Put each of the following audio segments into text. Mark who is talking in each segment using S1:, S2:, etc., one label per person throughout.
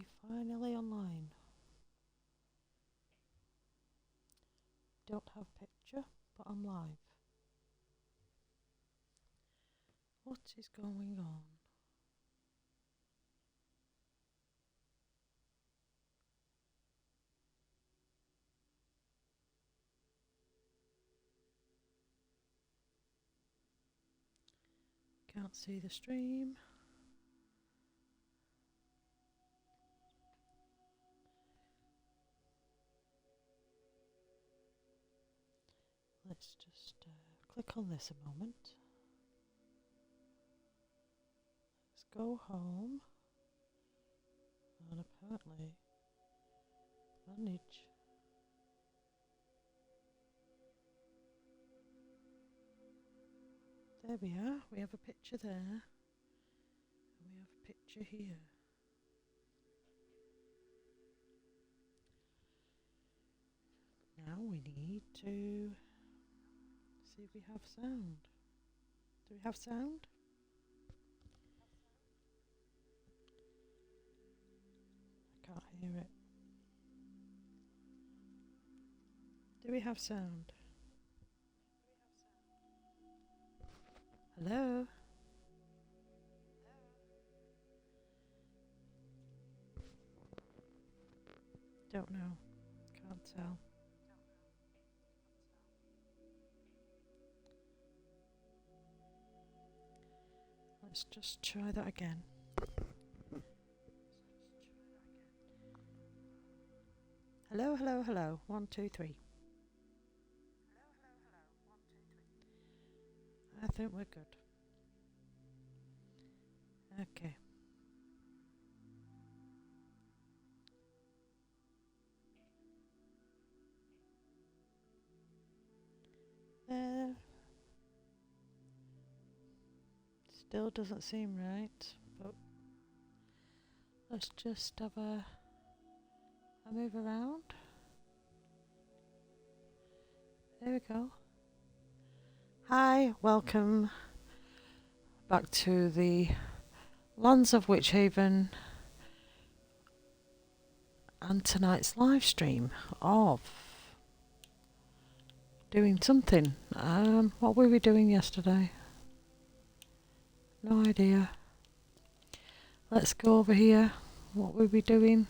S1: we finally online? Don't have picture, but I'm live. What is going on? Can't see the stream. Let's just click on this a moment. Let's go home. And apparently, manage. There we are. We have a picture there. And we have a picture here. Now we need to see if we have sound. Do we have sound? I can't hear it. Do we have sound? Hello? Don't know. Can't tell. Let's just try that again. Hello, hello, hello. 1, 2, 3. I think we're good. Okay. There. Still doesn't seem right, but let's just have a move around. There we go. Hi, welcome back to the lands of Witch Haven and tonight's live stream of doing something. What were we doing yesterday? No idea. Let's go over here. What were we doing?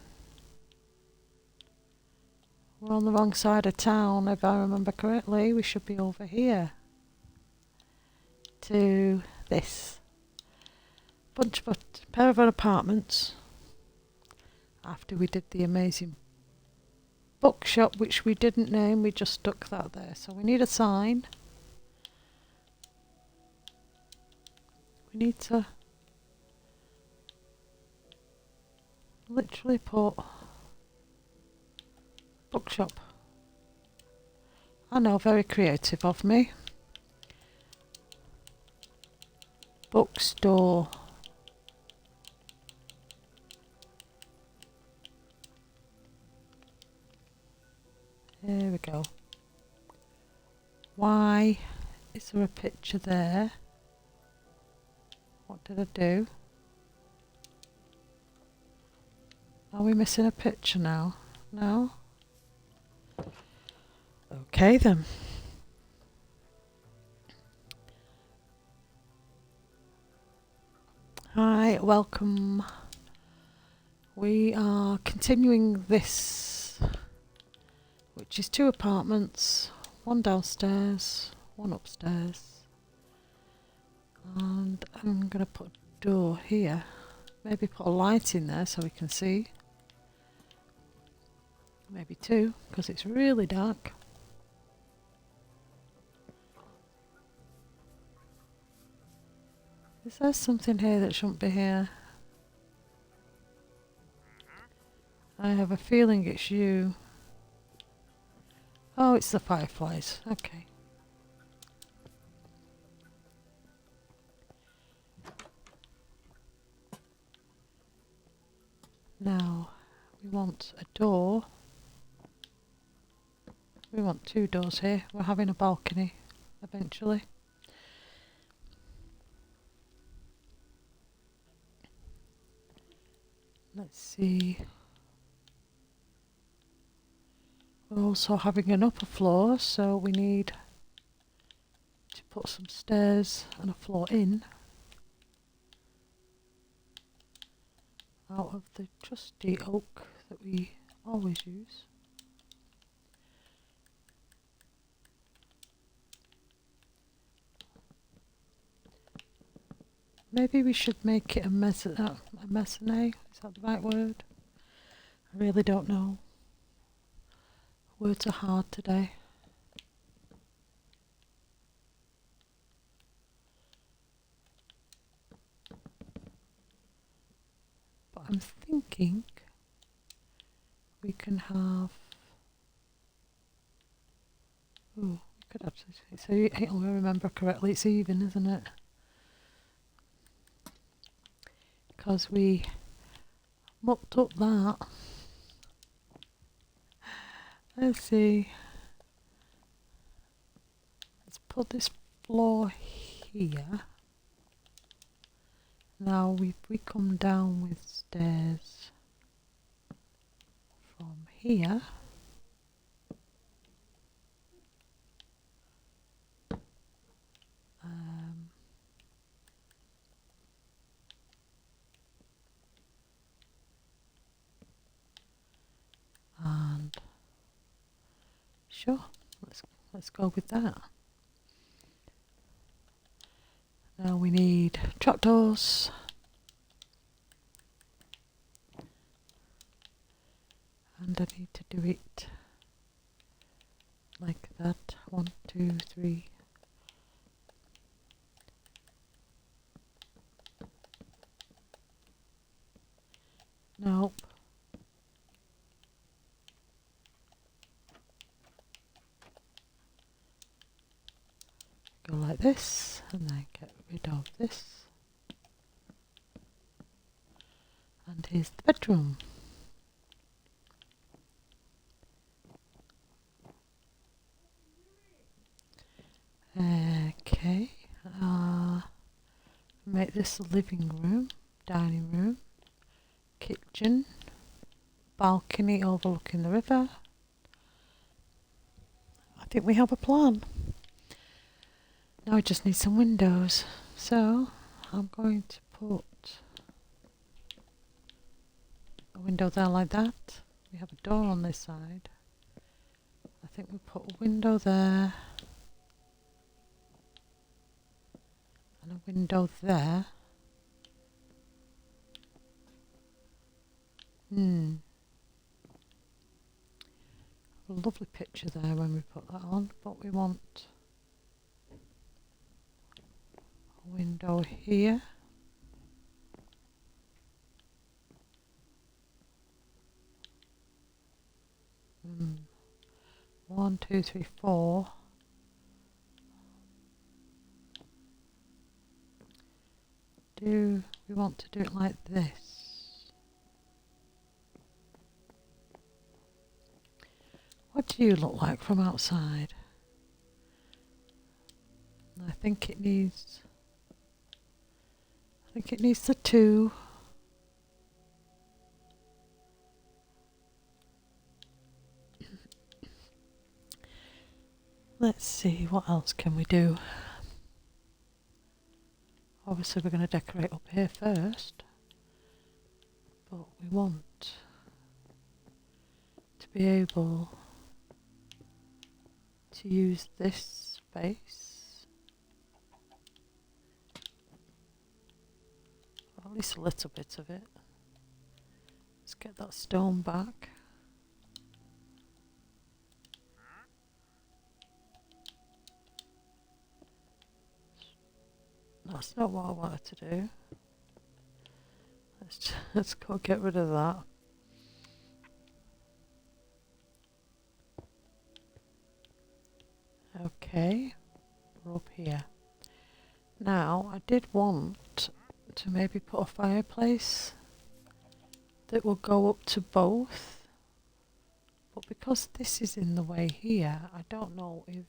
S1: We're on the wrong side of town, if I remember correctly. We should be over here to this pair of apartments after we did the amazing bookshop, which we didn't name. We just stuck that there. So we need a sign. We need to literally put bookshop. I know, very creative of me. Bookstore. There we go. Why is there a picture there? What did I do? Are we missing a picture now? No? Okay then. Hi, welcome. We are continuing this, which is 2 apartments, 1 downstairs, 1 upstairs. And I'm going to put a door here. Maybe put a light in there so we can see. Maybe 2, because it's really dark. Is there something here that shouldn't be here? I have a feeling it's you. Oh, it's the fireflies. Okay. Now, we want a door. We want 2 doors here. We're having a balcony eventually. Let's see. We're also having an upper floor, so we need to put some stairs and a floor in out of the trusty oak that we always use. Maybe we should make it a mezzanine. Is that the right word? I really don't know. Words are hard today. But I'm thinking we can have... Oh, we could absolutely... So, I remember correctly, it's even, isn't it? Because we mucked up that. Let's see. Let's put this floor here. Now we come down with stairs from here. And sure, let's go with that. Now we need trapdoors. And I need to do it like that. 1, 2, 3. Nope. Go like this, and then get rid of this. And here's the bedroom. Okay. Make this a living room, dining room, kitchen, balcony overlooking the river. I think we have a plan. Now we just need some windows. So I'm going to put a window there like that. We have a door on this side. I think we put a window there. And a window there. A lovely picture there when we put that on, but we want a window here. One, two, three, four. Do we want to do it like this? What do you look like from outside? I think it needs the two. Let's see, what else can we do? Obviously we're going to decorate up here first, but we want to be able to use this space, or at least a little bit of it. Let's get that stone back. That's not what I wanted to do. Let's go get rid of that. Okay, we're up here. Now, I did want to maybe put a fireplace that will go up to both, but because this is in the way here, I don't know if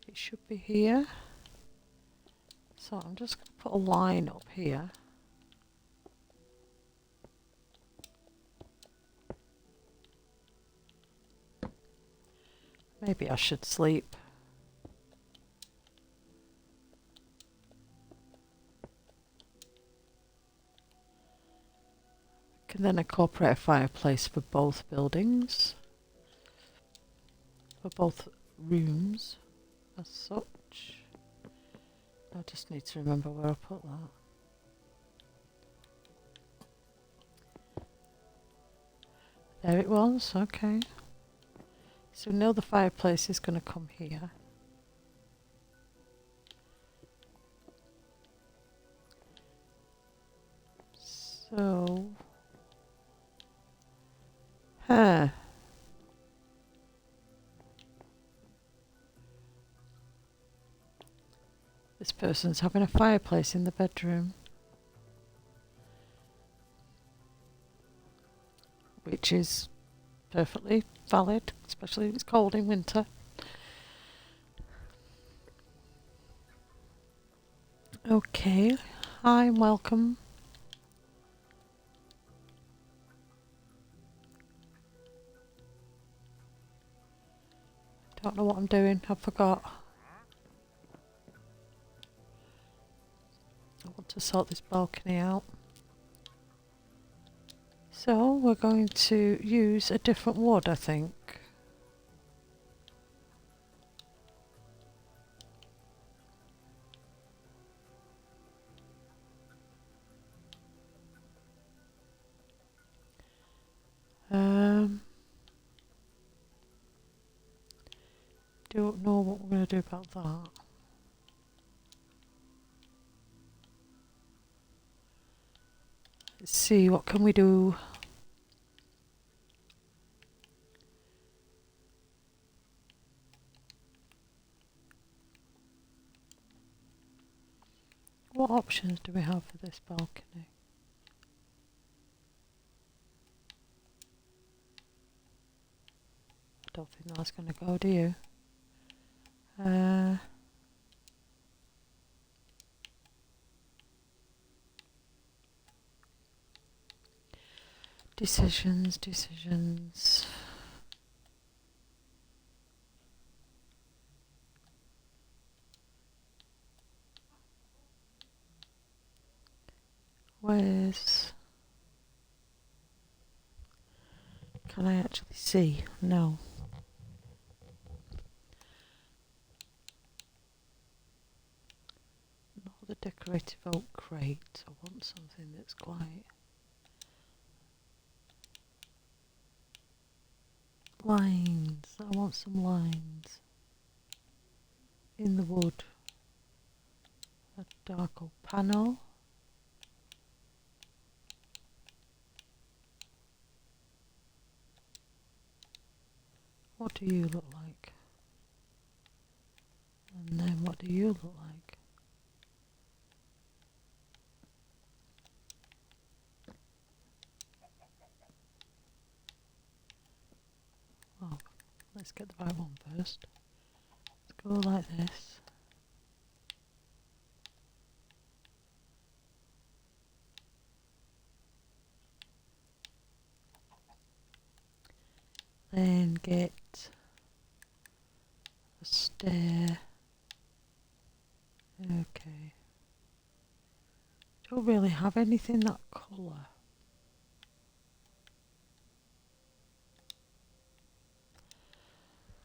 S1: it should be here. So I'm just going to put a line up here. Maybe I should sleep. Can then incorporate a fireplace for both buildings. For both rooms as such. I just need to remember where I put that. There it was, okay. So we know the fireplace is going to come here. So... Huh. This person's having a fireplace in the bedroom. Which is perfectly valid, especially if it's cold in winter. Okay, hi and welcome. Don't know what I'm doing, I forgot. I want to sort this balcony out. So we're going to use a different wood, I think. Don't know what we're going to do about that. Let's see, what can we do? What options do we have for this balcony? I don't think that's going to go, do you? Decisions. Where's... Can I actually see? No. Not the decorative oak crate. I want something that's quite... Lines. I want some lines. In the wood. A dark oak panel. What do you look like? And then what do you look like? Oh, let's get the right one first. Let's go like this. Then get a stair. Okay. Don't really have anything that colour.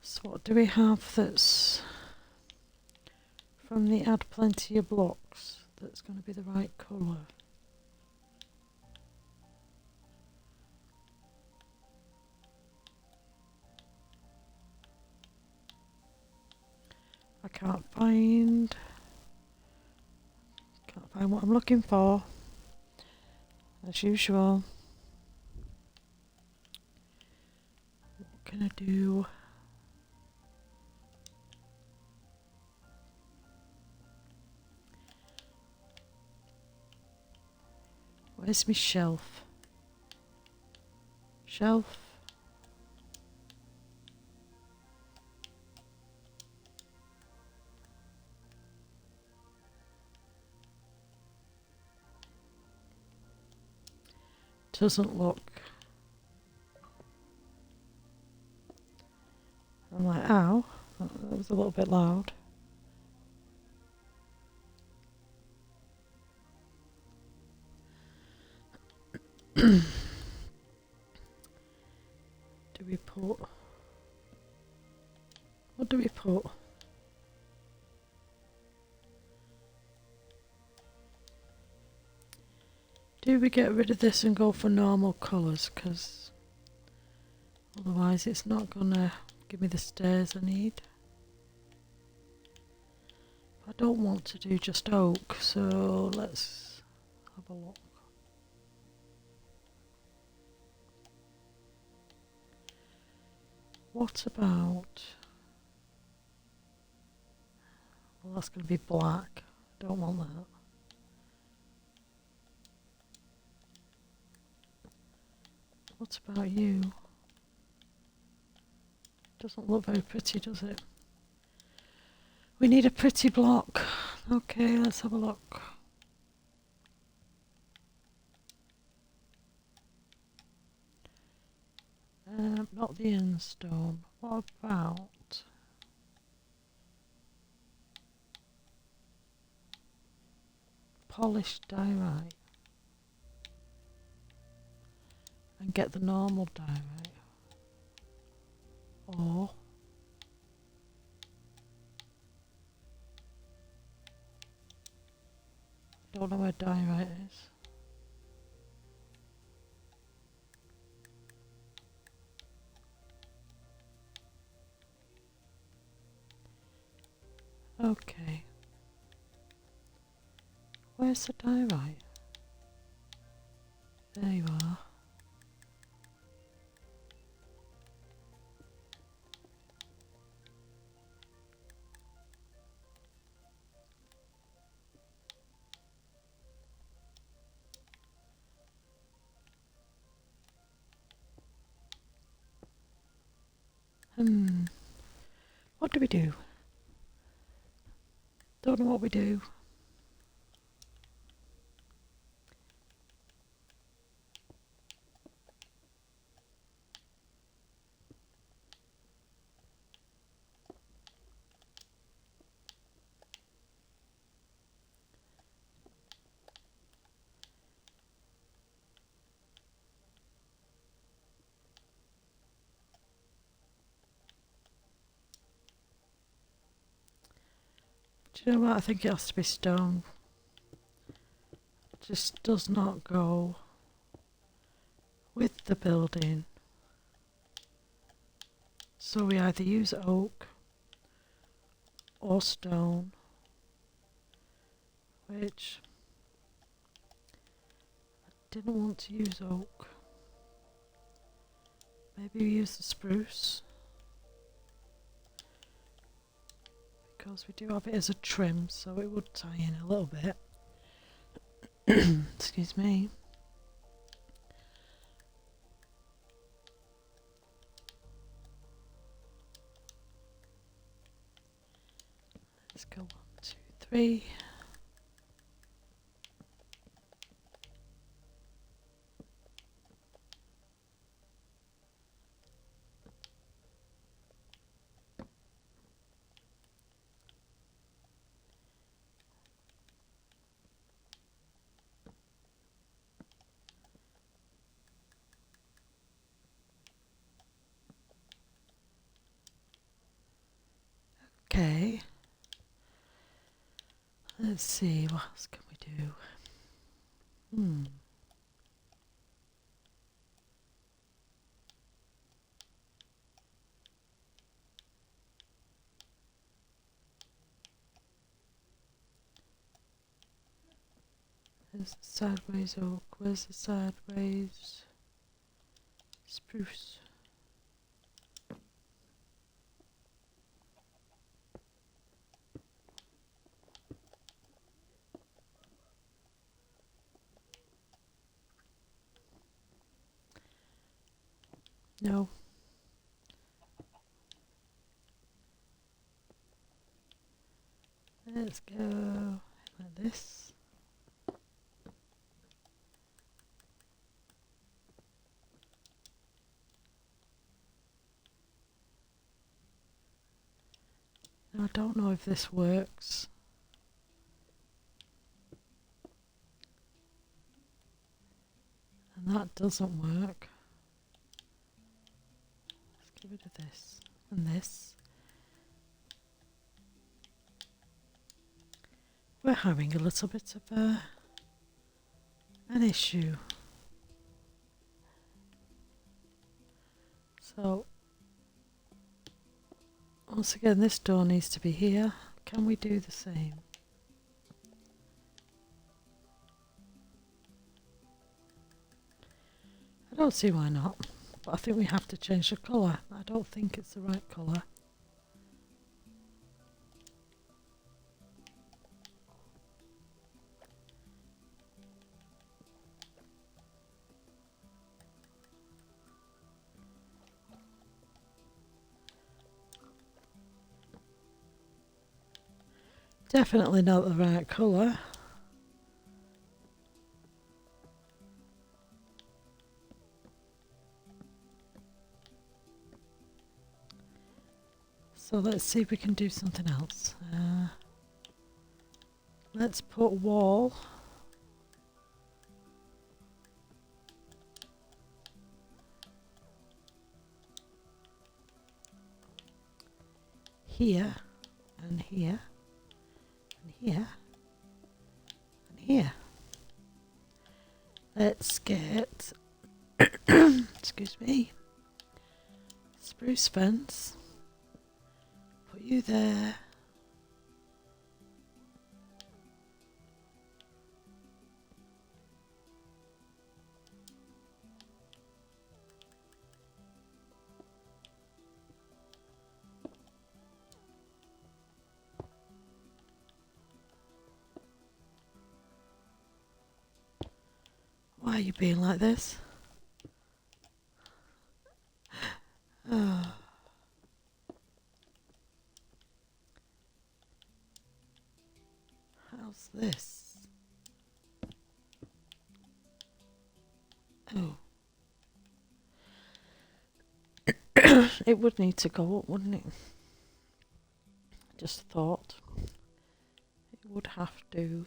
S1: So what do we have that's from the add plenty of blocks that's going to be the right colour? I can't find what I'm looking for, as usual. What can I do? Where's my shelf? Shelf. Doesn't look. I'm like, ow. was a little bit loud. Do we put... What do we put? Do we get rid of this and go for normal colours? Because otherwise it's not gonna give me the stairs I need. I don't want to do just oak, so let's have a look. What about... Well, that's going to be black. Don't want that. What about you? Doesn't look very pretty, does it? We need a pretty block. Okay, let's have a look. Not the instone. What about... polished diorite? And get the normal diorite. Or... don't know where diorite is. Okay. Where's the diorite? There you are. What do we do? Don't know what we do. Do you know what? I think it has to be stone. It just does not go with the building. So we either use oak or stone, which I didn't want to use oak. Maybe we use the spruce, because we do have it as a trim, so it would tie in a little bit. Excuse me. Let's go 1, 2, 3. Okay. Let's see, what else can we do? There's the sideways oak. Where's the sideways spruce? No. Let's go like this. don't know if this works. And that doesn't work. Let's get rid of this and this. We're having a little bit of an issue. So, once again, this door needs to be here. Can we do the same? I don't see why not, but I think we have to change the colour. I don't think it's the right colour. Definitely not the right colour. So let's see if we can do something else. Let's put wall here and here and here and here. Let's get excuse me, spruce fence. Put you there. Why are you being like this? Oh. How's this? Oh. It would need to go up, wouldn't it? Just thought. It would have to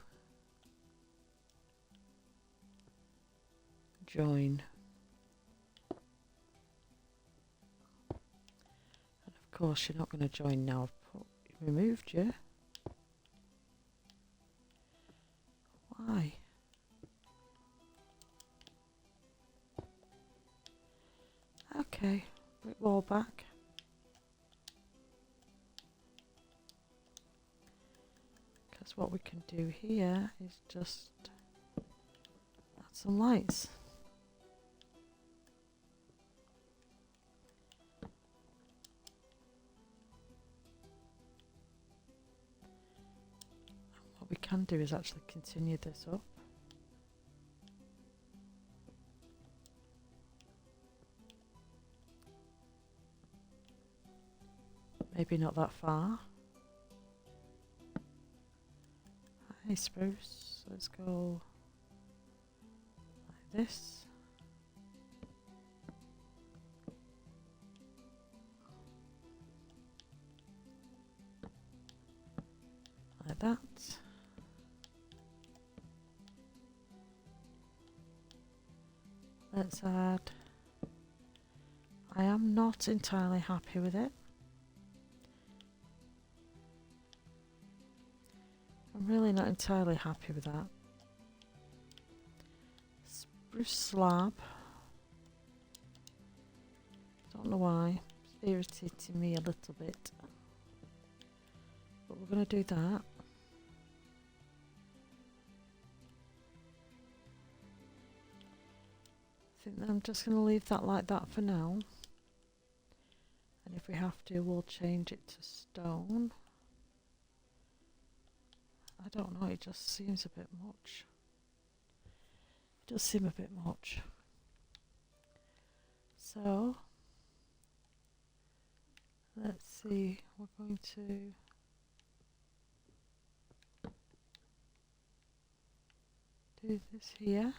S1: join. And of course you're not going to join now. I've removed you. Why? Okay, brick wall back. Because what we can do here is just add some lights. And what we can do is actually continue this up. Maybe not that far. Hey spruce, let's go like this. Like that. Let's add. I am not entirely happy with it. I'm really not entirely happy with that. Spruce slab. Don't know why. It's irritating me a little bit. But we're going to do that. I think that I'm just going to leave that like that for now. And if we have to, we'll change it to stone. I don't know, it just seems a bit much. It does seem a bit much. So, let's see, we're going to do this here.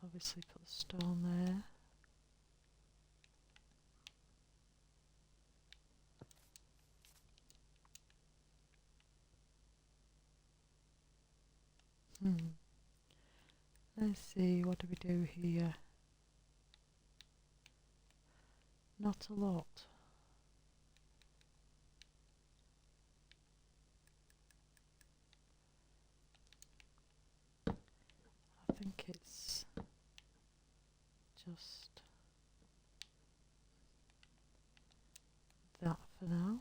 S1: Obviously put the stone there. Let's see, what do we do here? Not a lot. I think it's just that for now.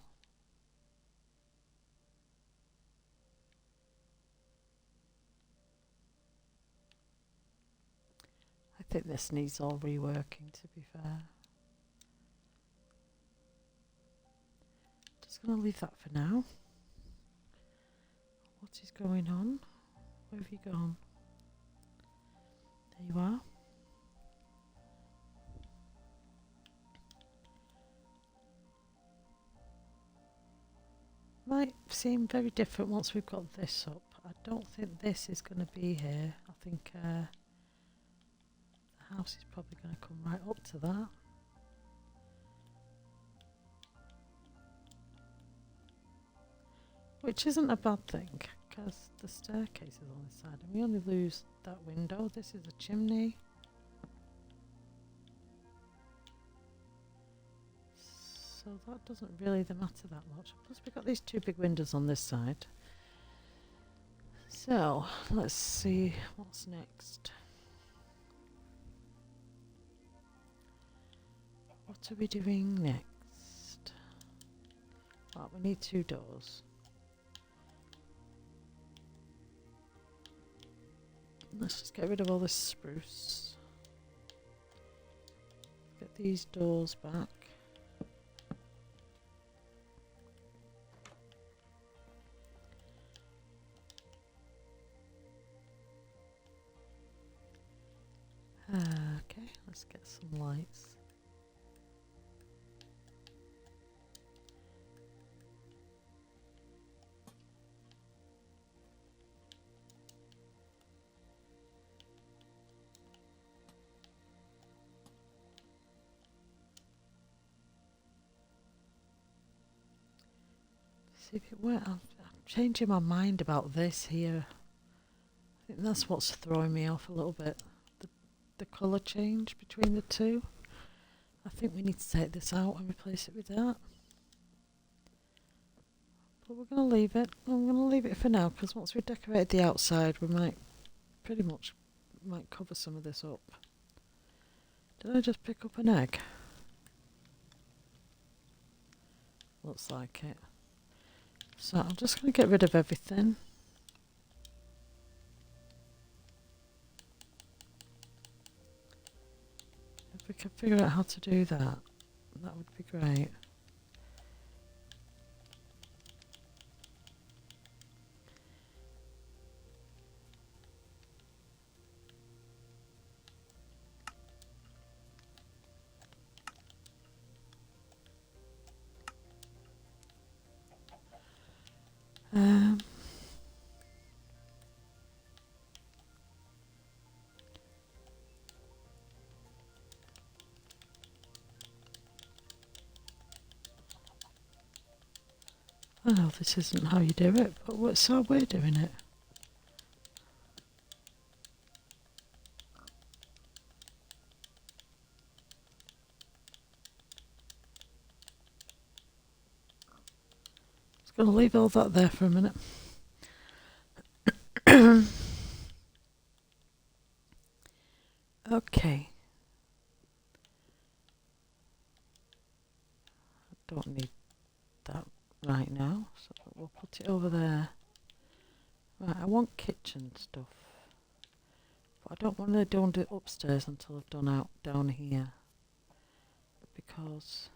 S1: I think this needs all reworking, to be fair. Just gonna leave that for now. What is going on? Where have you gone? There you are. Might seem very different once we've got this up. I don't think this is going to be here. I think the house is probably going to come right up to that. Which isn't a bad thing, because the staircase is on this side and we only lose that window. This is a chimney. So that doesn't really matter that much. Plus we've got these two big windows on this side. So let's see what's next. What are we doing next? Well, we need two doors. Let's just get rid of all this spruce. Get these doors back. Okay, let's get some lights. See if it works. I'm changing my mind about this here. I think that's what's throwing me off a little bit. The colour change between the two. I think we need to take this out and replace it with that. But we're going to leave it. I'm going to leave it for now, because once we've decorated the outside, we might pretty much cover some of this up. Did I just pick up an egg? Looks like it. So I'm just going to get rid of everything. If we could figure out how to do that, that would be great. I know this isn't how you do it, but what's how we're doing it? Just going to leave all that there for a minute. Okay. I don't need that right now, so we'll put it over there. Right, I want kitchen stuff, but I don't want to do it upstairs until I've done out down here, because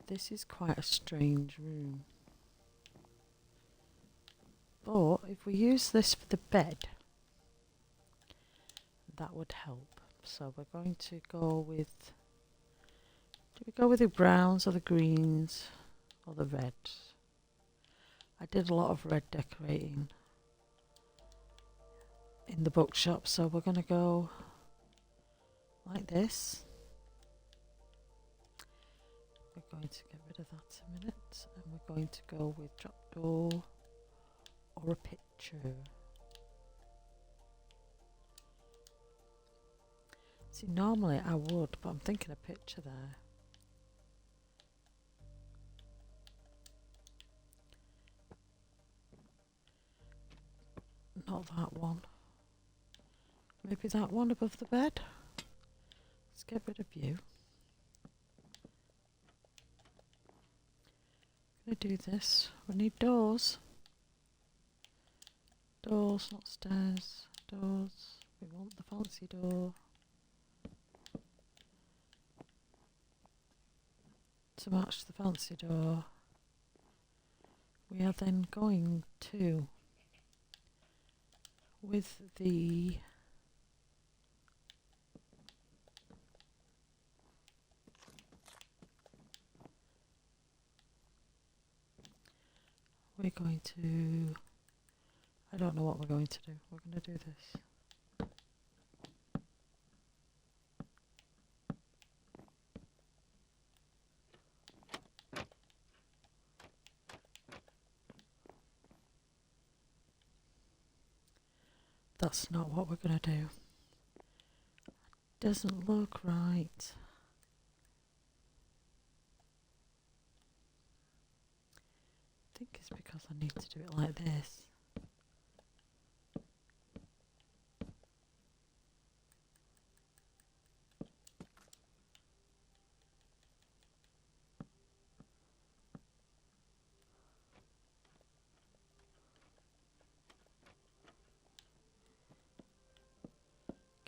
S1: this is quite a strange room. But if we use this for the bed, that would help. So we're going to go with, do we go with the browns or the greens or the reds? I did a lot of red decorating in the bookshop, so we're going to go like this. We're going to get rid of that in a minute, and we're going to go with trapdoor or a picture. See, normally I would, but I'm thinking a picture there. Not that one. Maybe that one above the bed. Let's get rid of you. Gonna do this. We need doors. Doors, not stairs. Doors. We want the fancy door. To match the fancy door. We are then going to, with the we're going to, I don't know what we're going to do. We're going to do this. That's not what we're going to do. Doesn't look right. I think it's because I need to do it like this.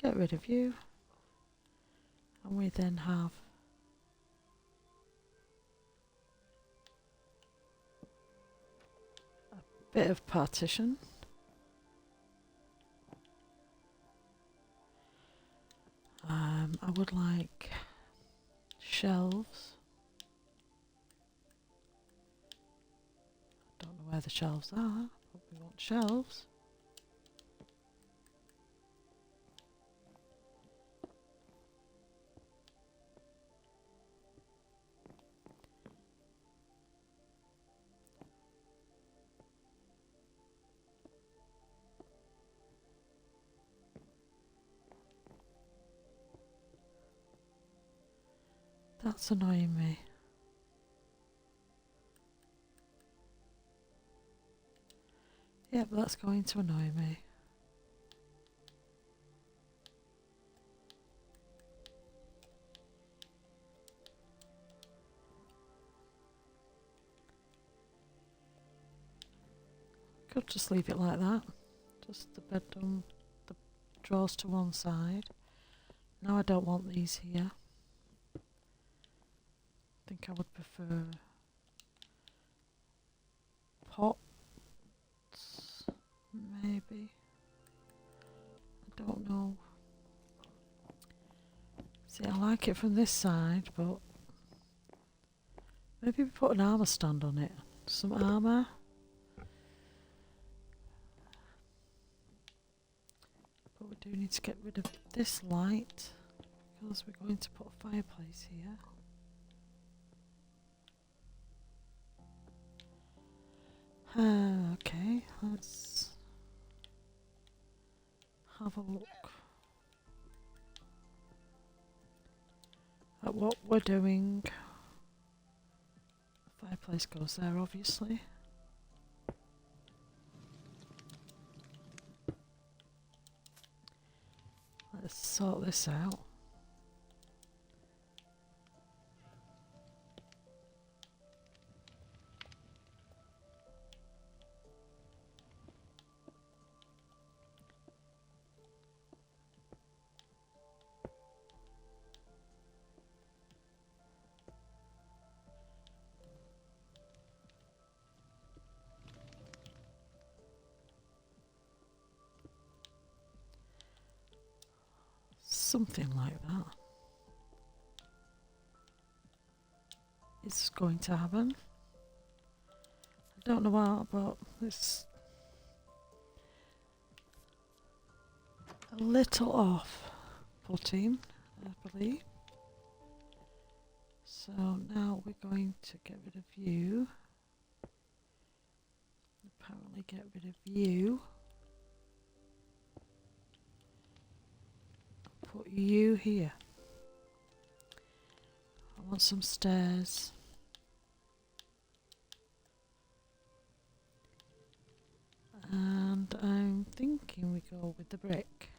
S1: Get rid of you. And we then have a bit of partition. I would like shelves. I don't know where the shelves are, but we want shelves. That's annoying me. Yep, that's going to annoy me. Could just leave it like that. Just the bedroom, the drawers to one side. Now I don't want these here. I think I would prefer pots, maybe. I don't know. See, I like it from this side, but maybe we put an armour stand on it. Some armour. But we do need to get rid of this light because we're going to put a fireplace here. Okay, let's have a look at what we're doing. The fireplace goes there, obviously. Let's sort this out. Something like that is going to happen. I don't know what, but it's a little off putting, I believe. So now we're going to get rid of you. Apparently get rid of you. put you here. I want some stairs. And I'm thinking we go with the brick.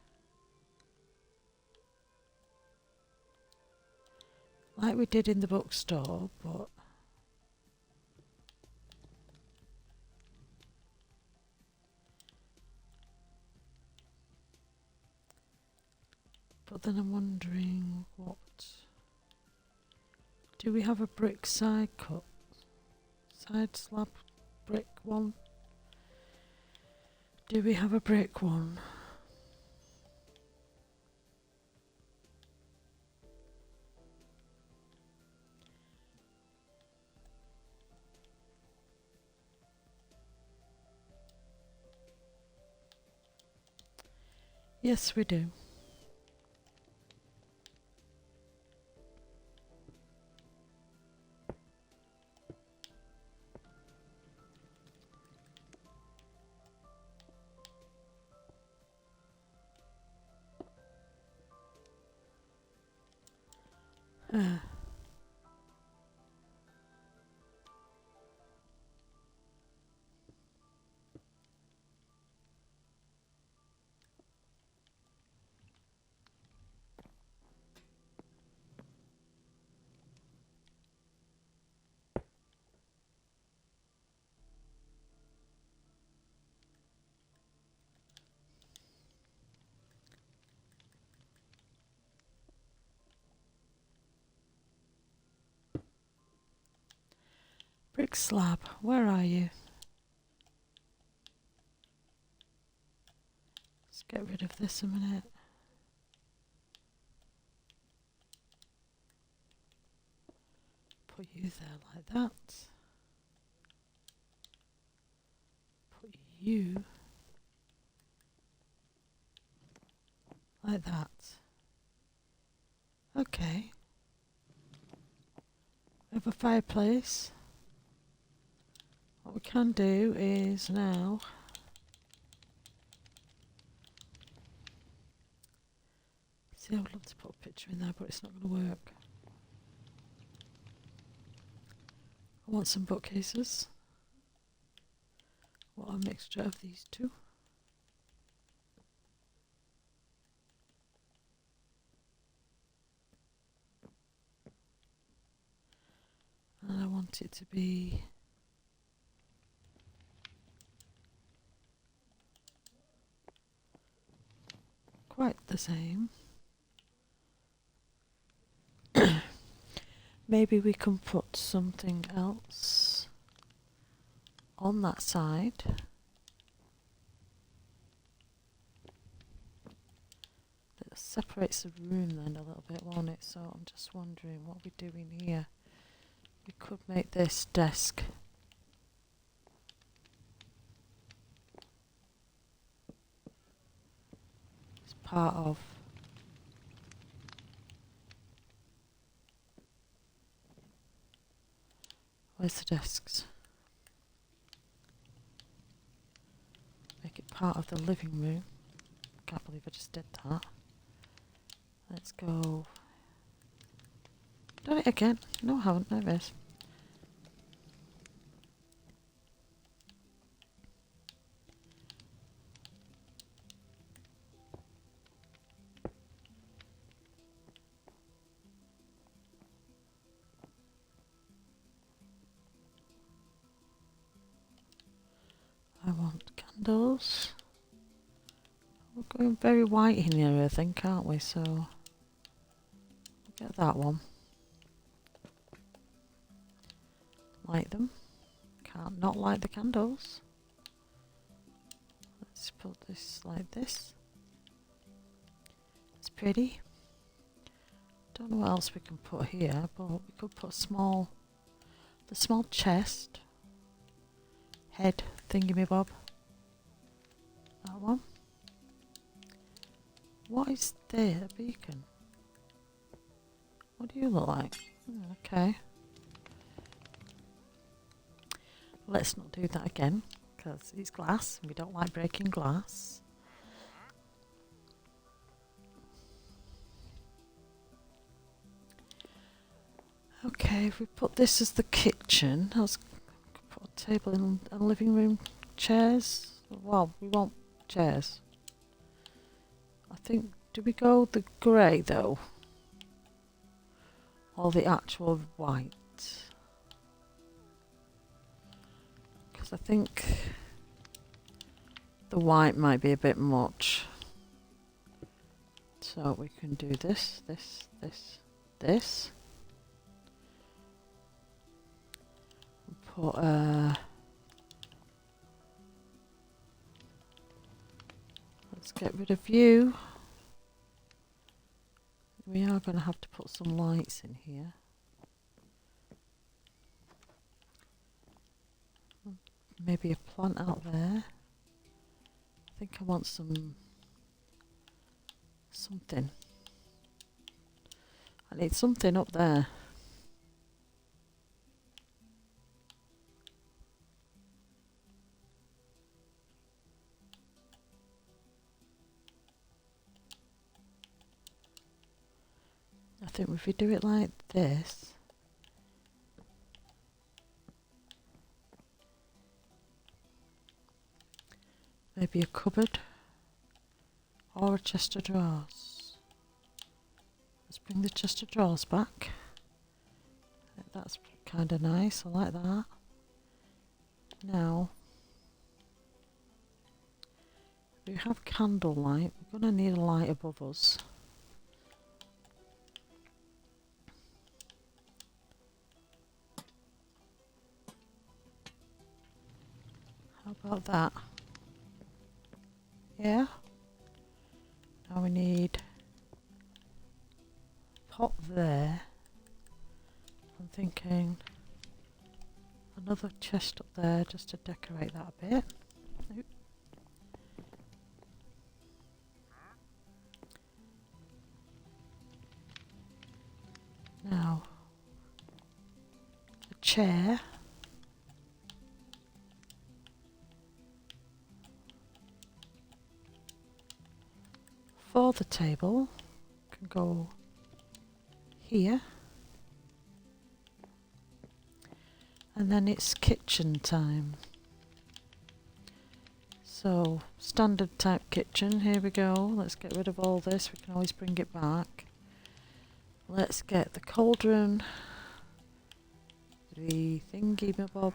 S1: Like we did in the bookstore, but then I'm wondering what... Do we have a brick side cut? Side slab brick one? Do we have a brick one? Yes, we do. Brick slab, where are you? Let's get rid of this a minute. Put you there like that. Put you like that. Okay. We have a fireplace. What we can do is now see, I would love to put a picture in there, but it's not going to work. I want some bookcases. What a mixture of these two. And I want it to be quite the same. Maybe we can put something else on that side. That separates the room then a little bit, won't it? So I'm just wondering what we're doing here. We could make this desk. It's part of. Where's the desks? Make it part of the living room. Can't believe I just did that. Let's go. Done it again. No, I haven't. There it is. I want candles. We're going very white in here, I think, aren't we? So we'll get that one. Light them. Can't not light the candles. Let's put this like this. It's pretty. Don't know what else we can put here, but we could put the small chest head thingy-me-bob. That one. What is there? A beacon. What do you look like? Okay. Let's not do that again, because it's glass and we don't like breaking glass. Okay, if we put this as the kitchen, let's put a table and living room chairs. Well, we want chairs. I think, do we go the grey though? Or the actual white? Because I think the white might be a bit much. So we can do this, this, this, this. Put let's get rid of you. We are going to have to put some lights in here. Maybe a plant out there. I think I want something. I need something up there. I think if we do it like this, maybe a cupboard or a chest of drawers. Let's bring the chest of drawers back. That's kind of nice, I like that. Now, we have candlelight, we're going to need a light above us. How about that? Yeah? Now we need a pot there. I'm thinking another chest up there just to decorate that a bit. Oop. Now, a chair. For the table, can go here. And then it's kitchen time. So, standard type kitchen, here we go. Let's get rid of all this, we can always bring it back. Let's get the cauldron, the thingy-mabob,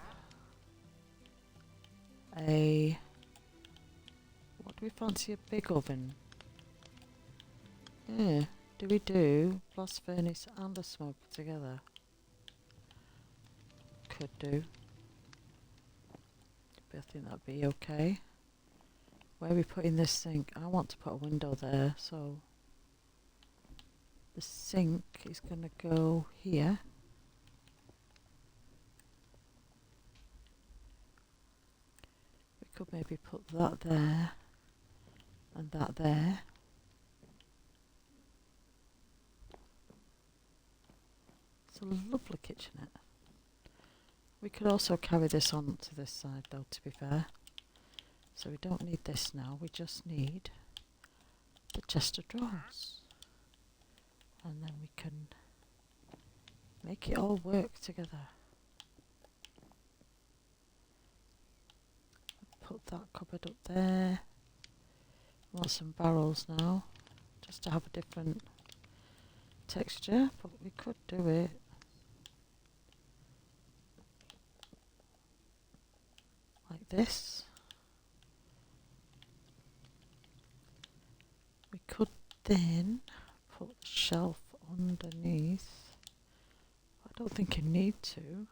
S1: what do we fancy, a big oven? Yeah, do we do blast furnace and a smoker together? Could do. But I think that'd be okay. Where are we putting this sink? I want to put a window there, so the sink is going to go here. We could maybe put that there and that there. It's a lovely kitchenette. We could also carry this on to this side though, to be fair. So we don't need this now, we just need the chest of drawers. And then we can make it all work together. Put that cupboard up there. Want some barrels now, just to have a different texture, but we could do it like this. We could then put the shelf underneath. I don't think you need to.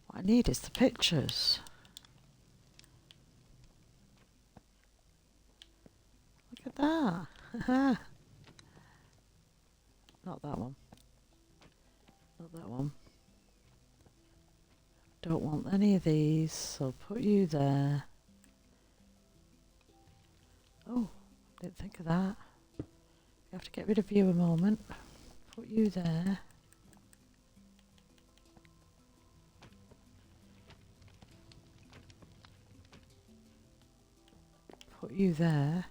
S1: What I need is the pictures. Look at that. Not that one. Not that one. Don't want any of these, so put you there. Oh, didn't think of that. You have to get rid of you a moment. Put you there. Put you there.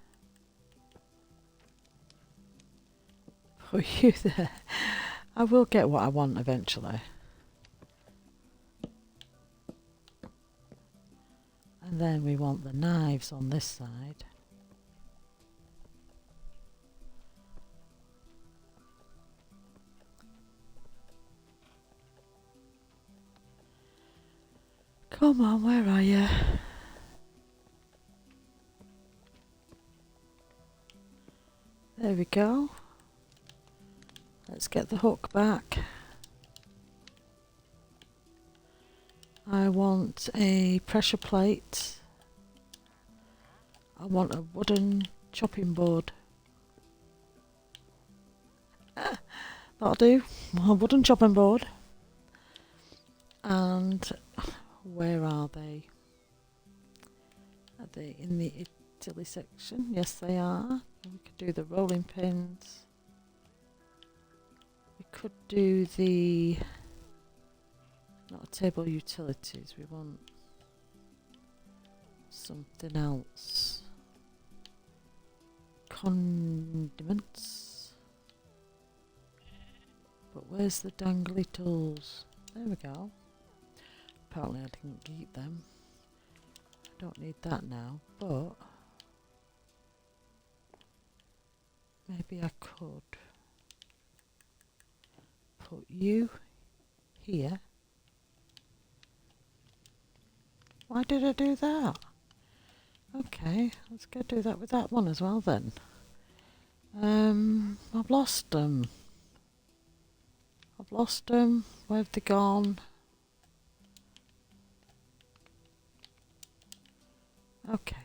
S1: Put you there. I will get what I want eventually. And then we want the knives on this side. Come on, where are you? There we go. Let's get the hook back. I want a pressure plate. I want a wooden chopping board. That'll do. A wooden chopping board. And where are they? Are they in the Italy section? Yes, they are. We could do the rolling pins. We could do the... not table utilities. We want something else. Condiments. But where's the dangly tools? There we go. Apparently I didn't keep them. I don't need that now, but maybe I could put you here. Why did I do that? Okay, let's go do that with that one as well then. I've lost them. Where have they gone? Okay.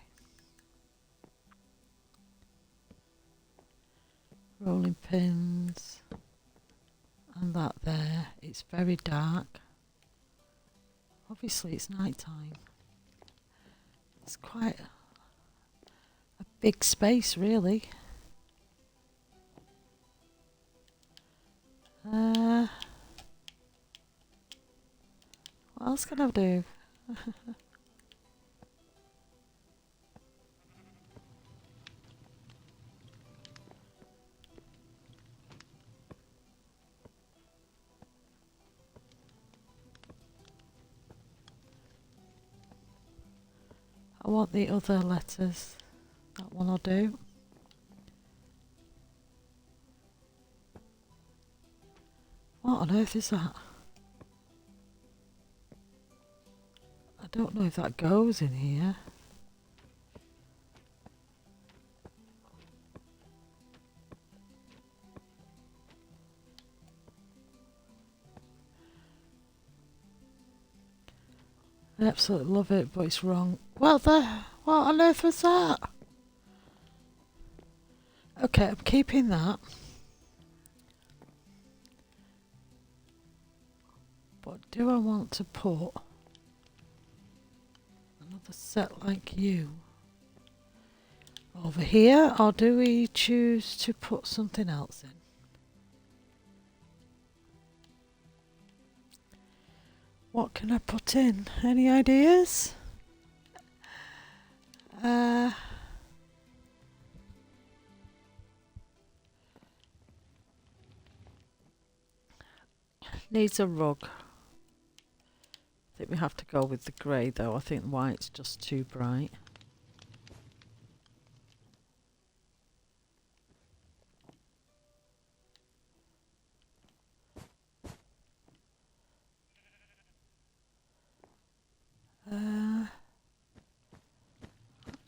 S1: Rolling pins. And that there. It's very dark. Obviously it's night time. It's quite a big space really. What else can I do? I want the other letters. That one I'll do. What on earth is that? I don't know if that goes in here. I absolutely love it, but it's wrong. Well, there. What on earth was that? Okay, I'm keeping that. But do I want to put another set like you over here, or do we choose to put something else in? What can I put in? Any ideas? Needs a rug. I think we have to go with the grey though. I think white's just too bright.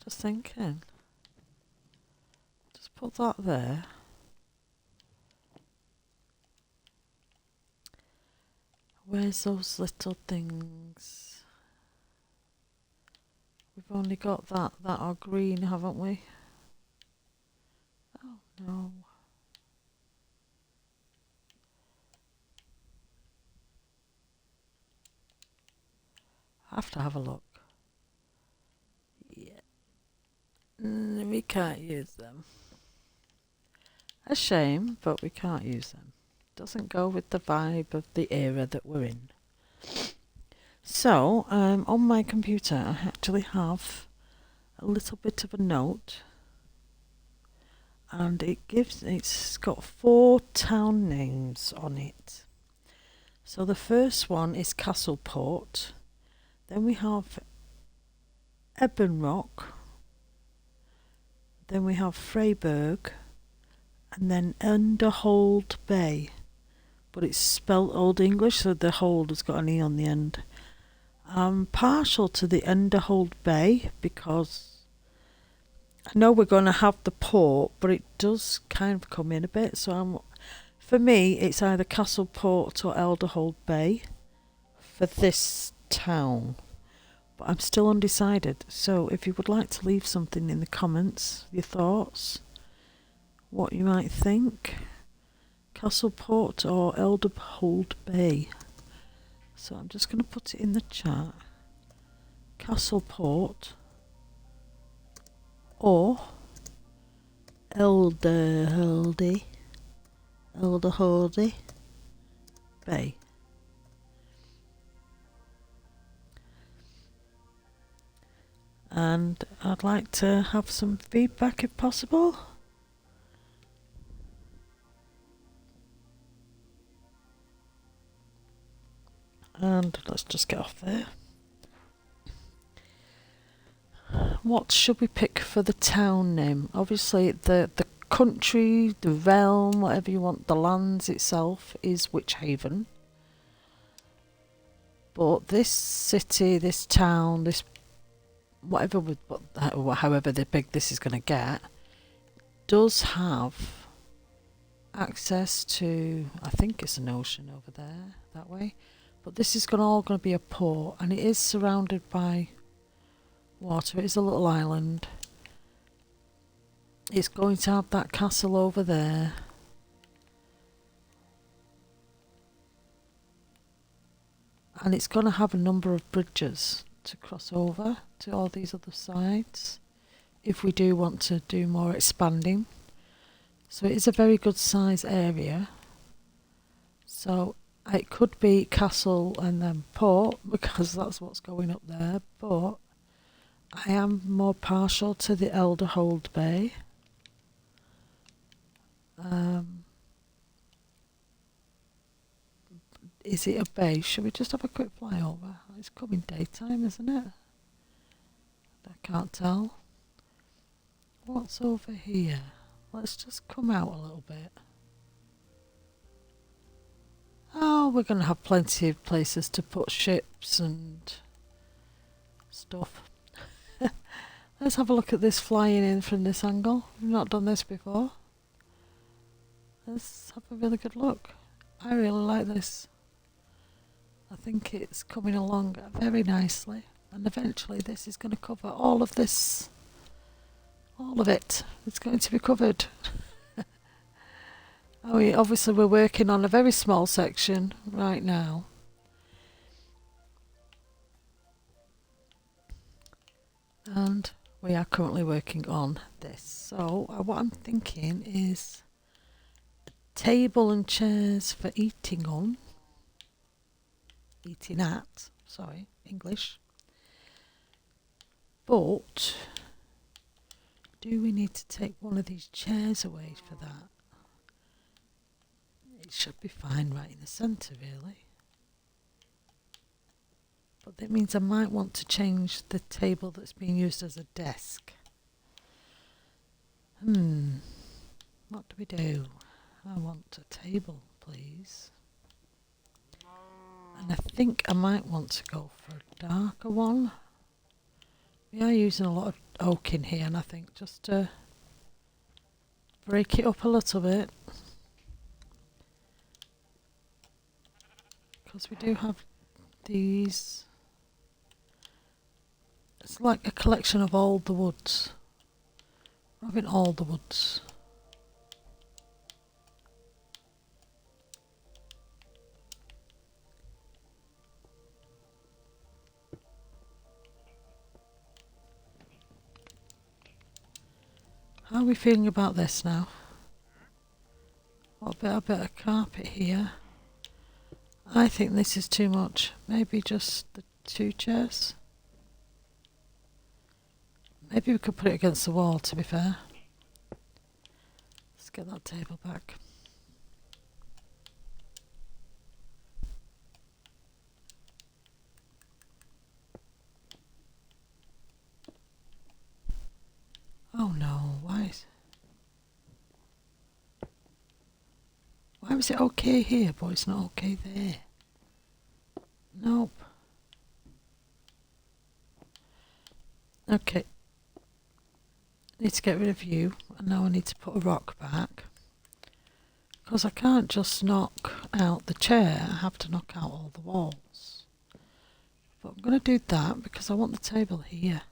S1: Just thinking. Just put that there. Where's those little things? We've only got that are green, haven't we? Oh no. I have to have a look. Yeah. We can't use them. A shame, but we can't use them. Doesn't go with the vibe of the era that we're in. So, on my computer I actually have a little bit of a note, and it's got 4 town names on it. So the first one is Castleport, then we have Ebenrock, then we have Freyburgh, and then Underhold Bay, but it's spelled Old English, so the hold has got an E on the end. I'm partial to the Underhold Bay because I know we're going to have the port, but it does kind of come in a bit. So for me, it's either Castleport or Elderhold Bay for this town. But I'm still undecided. So if you would like to leave something in the comments, your thoughts, what you might think, Castleport or Elderhold Bay. So I'm just going to put it in the chat. Castleport or Elderholdy Bay. And I'd like to have some feedback if possible. And let's just get off there. What should we pick for the town name? Obviously the country, the realm, whatever you want, the lands itself is Witchhaven. But this city, this town, this whatever, however big this is going to get, does have access to, I think it's an ocean over there, that way. But this is all going to be a port, and it is surrounded by water. It is a little island. It's going to have that castle over there. And it's going to have a number of bridges to cross over to all these other sides if we do want to do more expanding. So it is a very good size area. So it could be castle and then port because that's what's going up there, but I am more partial to the Elderhold Bay. Is it a bay? Should we just have a quick flyover? It's coming daytime, isn't it? I can't tell. What's over here? Let's just come out a little bit. Oh, we're going to have plenty of places to put ships and stuff. Let's have a look at this flying in from this angle. We've not done this before. Let's have a really good look. I really like this. I think it's coming along very nicely, and eventually this is going to cover all of this. All of it. It's going to be covered. Obviously we're working on a very small section right now. And we are currently working on this. So what I'm thinking is a table and chairs for eating on. Eating at, sorry, English. But do we need to take one of these chairs away for that? It should be fine right in the centre, really. But that means I might want to change the table that's being used as a desk. What do we do? I want a table, please. And I think I might want to go for a darker one. We are using a lot of oak in here, and I think just to break it up a little bit, because we do have these. It's like a collection of all the woods. We're having all the woods. How are we feeling about this now? What about a bit of carpet here? I think this is too much. Maybe just the 2 chairs. Maybe we could put it against the wall, to be fair. get that table back. Oh no, why was it okay here but it's not okay there? Nope. Okay. Need to get rid of you, and now I need to put a rock back. Because I can't just knock out the chair, I have to knock out all the walls. But I'm going to do that because I want the table here.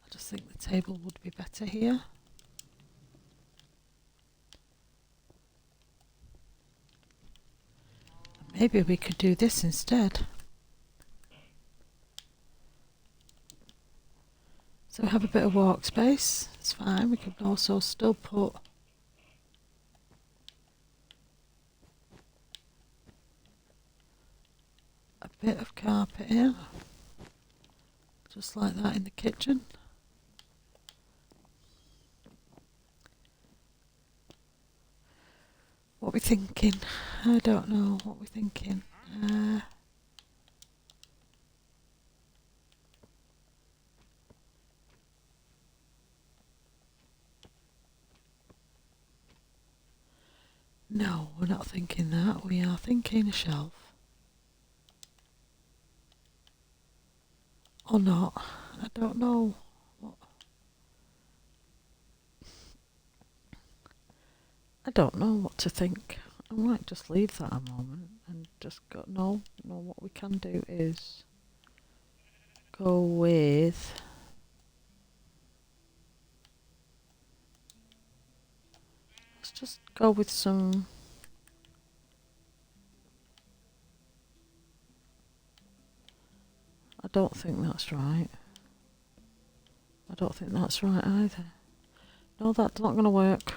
S1: I just think the table would be better here. Maybe we could do this instead. So we have a bit of walk space, it's fine. We can also still put a bit of carpet in, just like that in the kitchen. What are we thinking? I don't know what we're thinking. No, we're not thinking that. We are thinking a shelf. Or not. I don't know. I don't know what to think. I might just leave that a moment and just go, no, what we can do is go with let's just go with some I don't think that's right. I don't think that's right either. No, that's not going to work.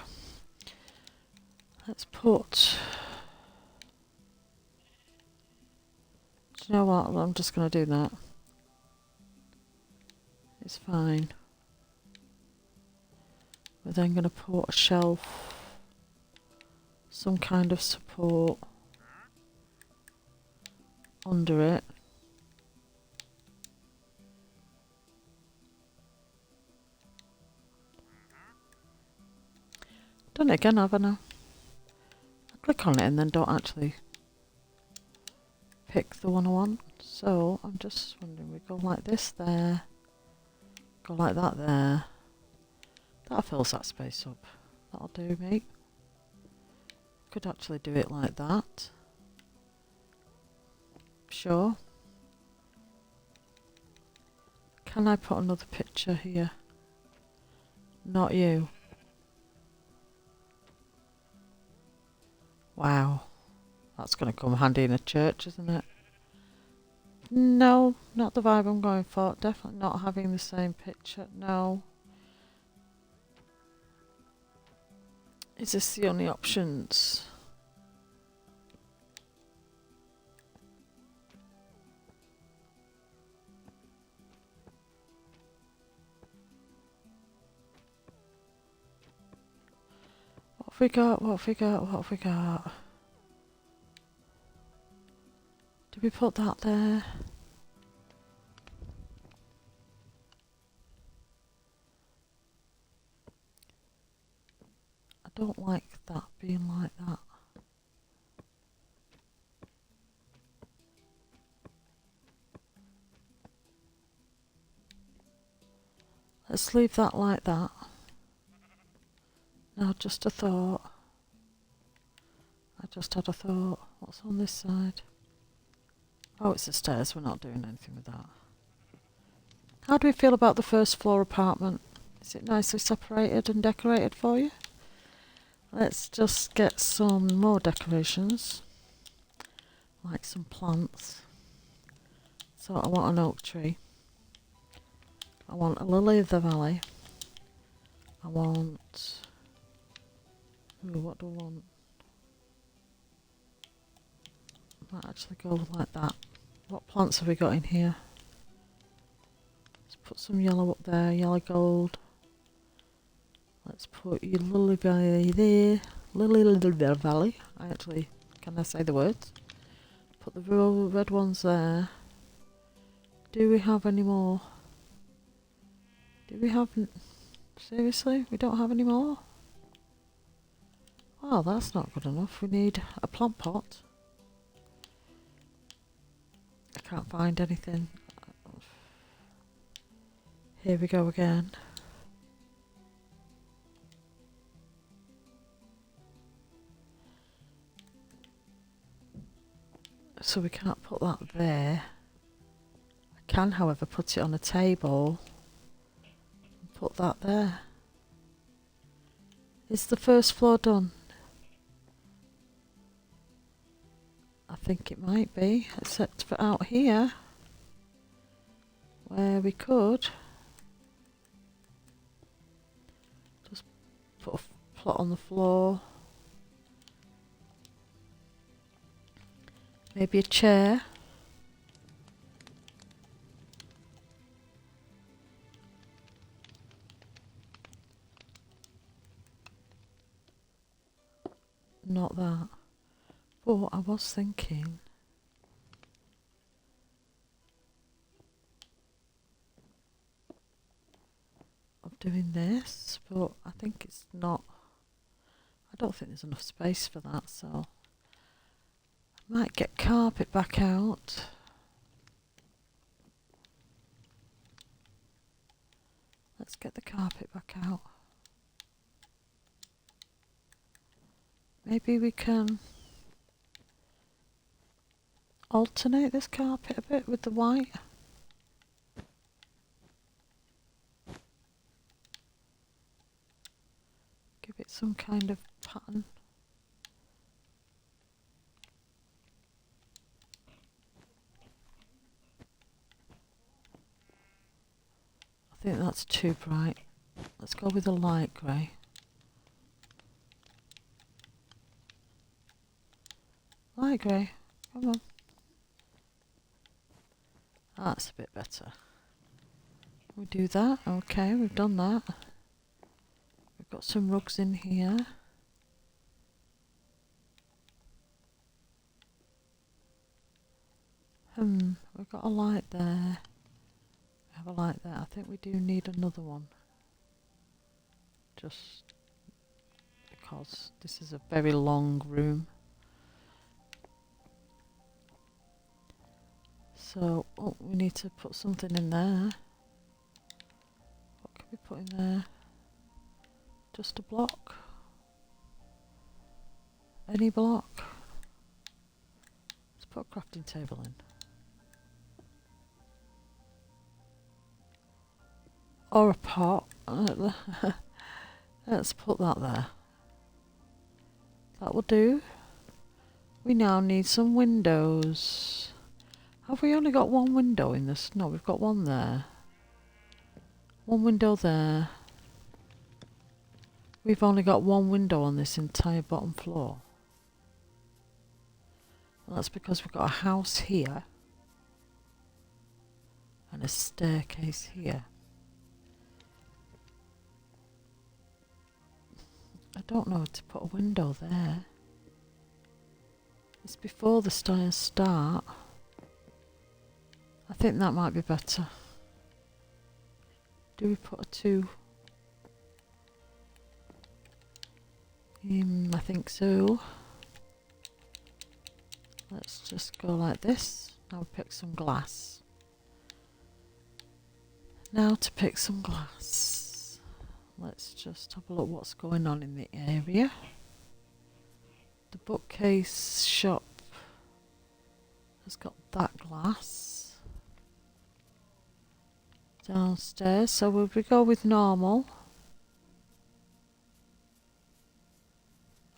S1: Let's put... Do you know what? I'm just going to do that. It's fine. We're then going to put a shelf, some kind of support under it. Done it again, haven't I? I click on it and then don't actually pick the one I want. So I'm just wondering, we go like this there, go like that there. That fills that space up. That'll do, mate. Could actually do it like that. Sure. Can I put another picture here? Not you. Wow. That's going to come handy in a church, isn't it? No, not the vibe I'm going for. Definitely not having the same picture. No. Is this the only options? What have we got? What have we got? What have we got? Did we put that there? I don't like that being like that. Let's leave that like that. Now just a thought. I just had a thought. What's on this side? Oh, it's the stairs. We're not doing anything with that. How do we feel about the first floor apartment? Is it nicely separated and decorated for you? Let's just get some more decorations. Like some plants. So I want an oak tree. I want a lily of the valley. I want... Ooh, what do I want? Might actually go like that. What plants have we got in here? Let's put some yellow up there, yellow gold. Let's put your Lily Valley there. Lily Valley. Can I say the words? Put the red ones there. Do we have any more? Do we have... Seriously? We don't have any more? Well, that's not good enough. We need a plant pot. I can't find anything. Here we go again. So we can't put that there. I can, however, put it on a table and put that there. Is the first floor done? I think it might be, except for out here, where we could just put a plot on the floor. Maybe a chair. Not that. But I was thinking of doing this, but I think it's not. I don't think there's enough space for that, so I might get carpet back out. Let's get the carpet back out. Maybe we can alternate this carpet a bit with the white. Give it some kind of pattern. I think that's too bright. Let's go with a light grey. Light grey, come on. That's a bit better. We do that, okay, we've done that. We've got some rugs in here. We've got a light there. We have a light there. I think we do need another one. Just because this is a very long room. So, oh, we need to put something in there. What can we put in there? Just a block? Any block? Let's put a crafting table in. Or a pot. Let's put that there. That will do. We now need some windows. Have we only got one window in this? No, we've got one there. One window there. We've only got one window on this entire bottom floor. Well, that's because we've got a house here and a staircase here. I don't know how to put a window there. It's before the stairs start. I think that might be better. Do we put a 2? I think so. Let's just go like this. Now pick some glass. Now to pick some glass. Let's just have a look what's going on in the area. The bookcase shop has got that glass. Downstairs, so if we go with normal,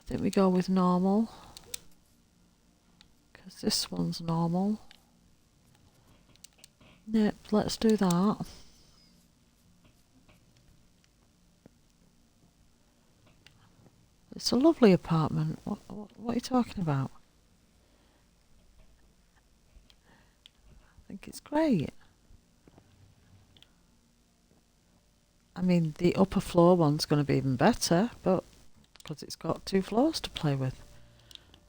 S1: I think we go with normal because this one's normal. Yep, let's do that. It's a lovely apartment. What are you talking about? I think it's great. I mean, the upper floor one's going to be even better, but because it's got 2 floors to play with.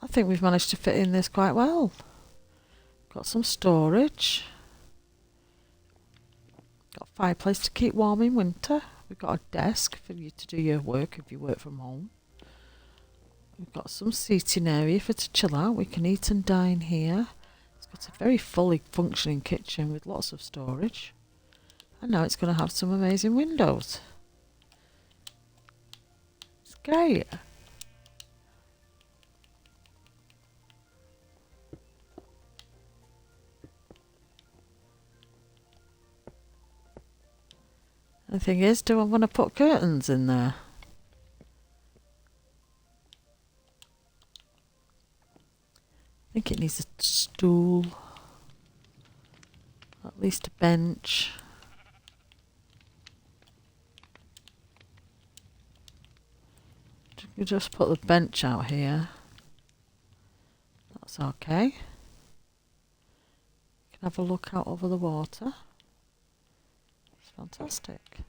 S1: I think we've managed to fit in this quite well. Got some storage. Got a fireplace to keep warm in winter. We've got a desk for you to do your work if you work from home. We've got some seating area for to chill out. We can eat and dine here. It's got a very fully functioning kitchen with lots of storage. And now it's going to have some amazing windows. It's great. The thing is, do I want to put curtains in there? I think it needs a stool. At least a bench. You just put the bench out here. That's okay. You can have a look out over the water. It's fantastic.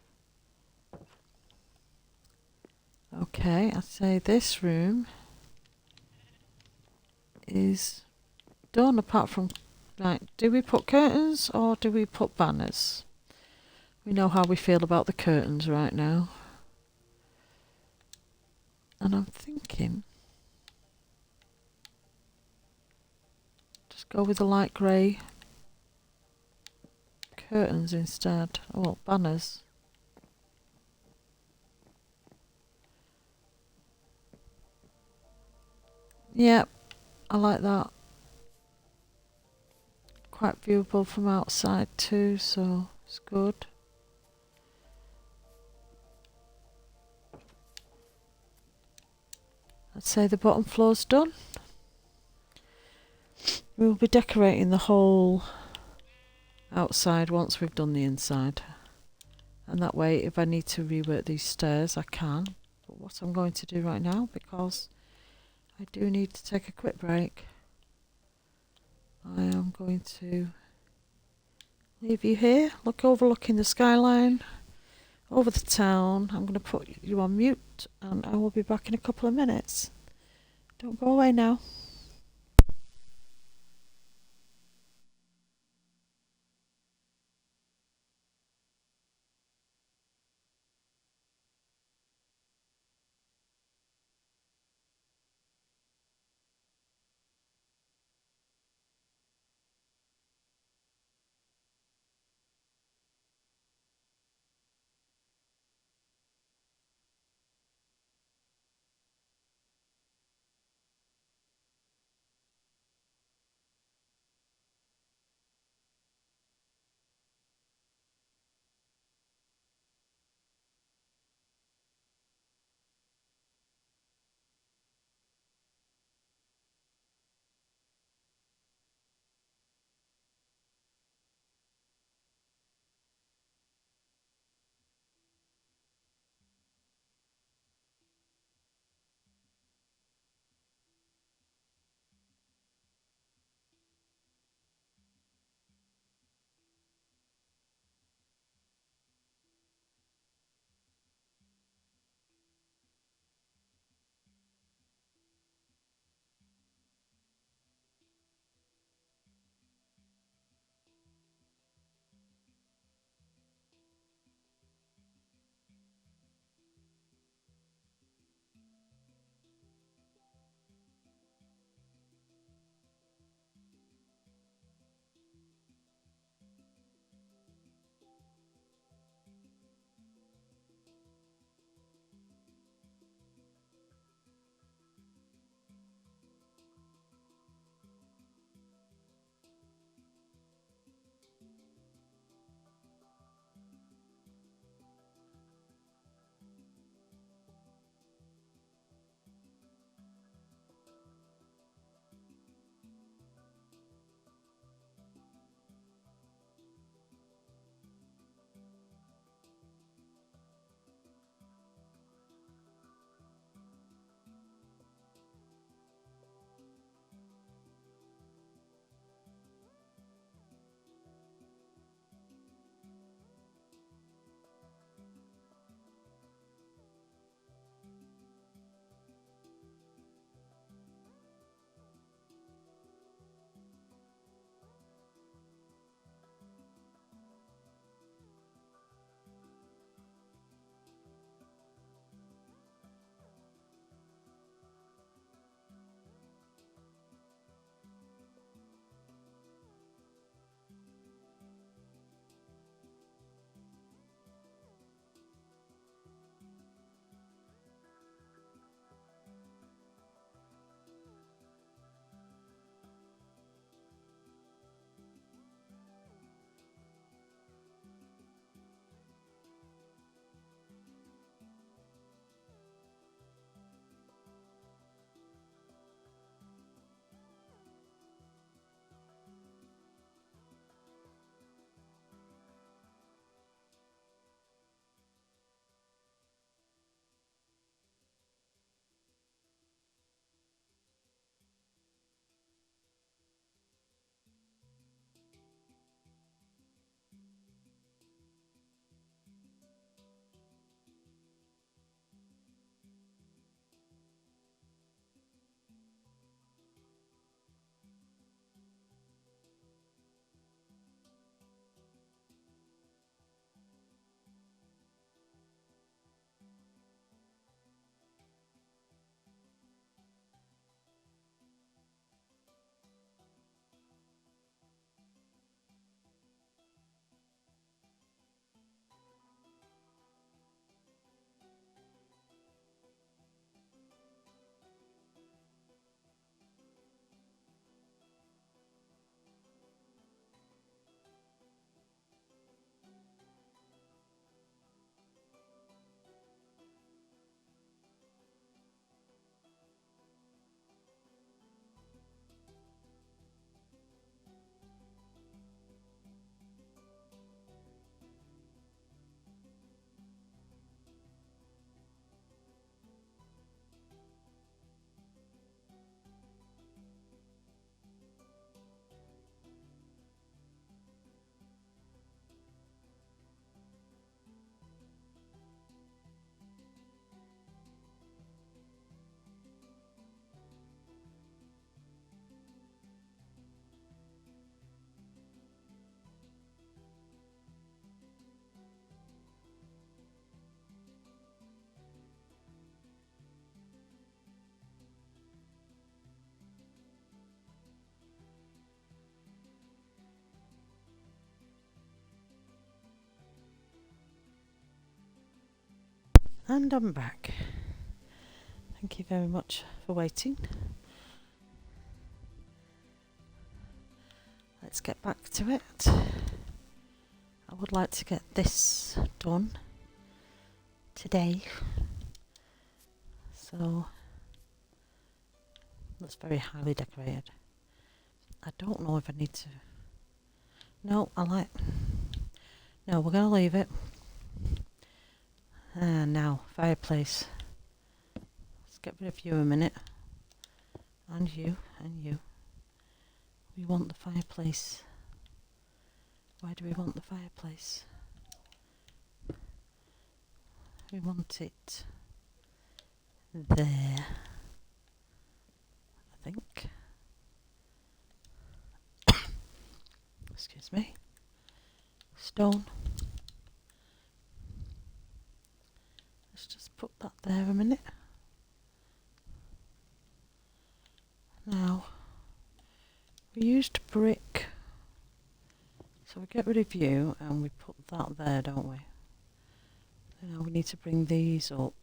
S1: Okay, I'd say this room is done apart from... Right, do we put curtains or do we put banners? We know how we feel about the curtains right now. And I'm thinking... just go with the light grey curtains instead. Oh, well, banners. Yep, I like that. Quite viewable from outside too, so it's good. I'd say the bottom floor's done. We'll be decorating the whole outside once we've done the inside. And that way, if I need to rework these stairs, I can. But what I'm going to do right now, because I do need to take a quick break, I am going to leave you here, overlooking the skyline, over the town. I'm going to put you on mute and I will be back in a couple of minutes. Don't go away now. And I'm back. Thank you very much for waiting. Let's get back to it. I would like to get this done today. So, that's very highly decorated. I don't know if I need to... No, No, we're going to leave it. And now, fireplace. Let's get rid of you a minute. And you, and you. We want the fireplace. Why do we want the fireplace? We want it there, I think. Excuse me. Stone. Let's just put that there a minute. Now, we used brick, so we get rid of you and we put that there, don't we? Now we need to bring these up.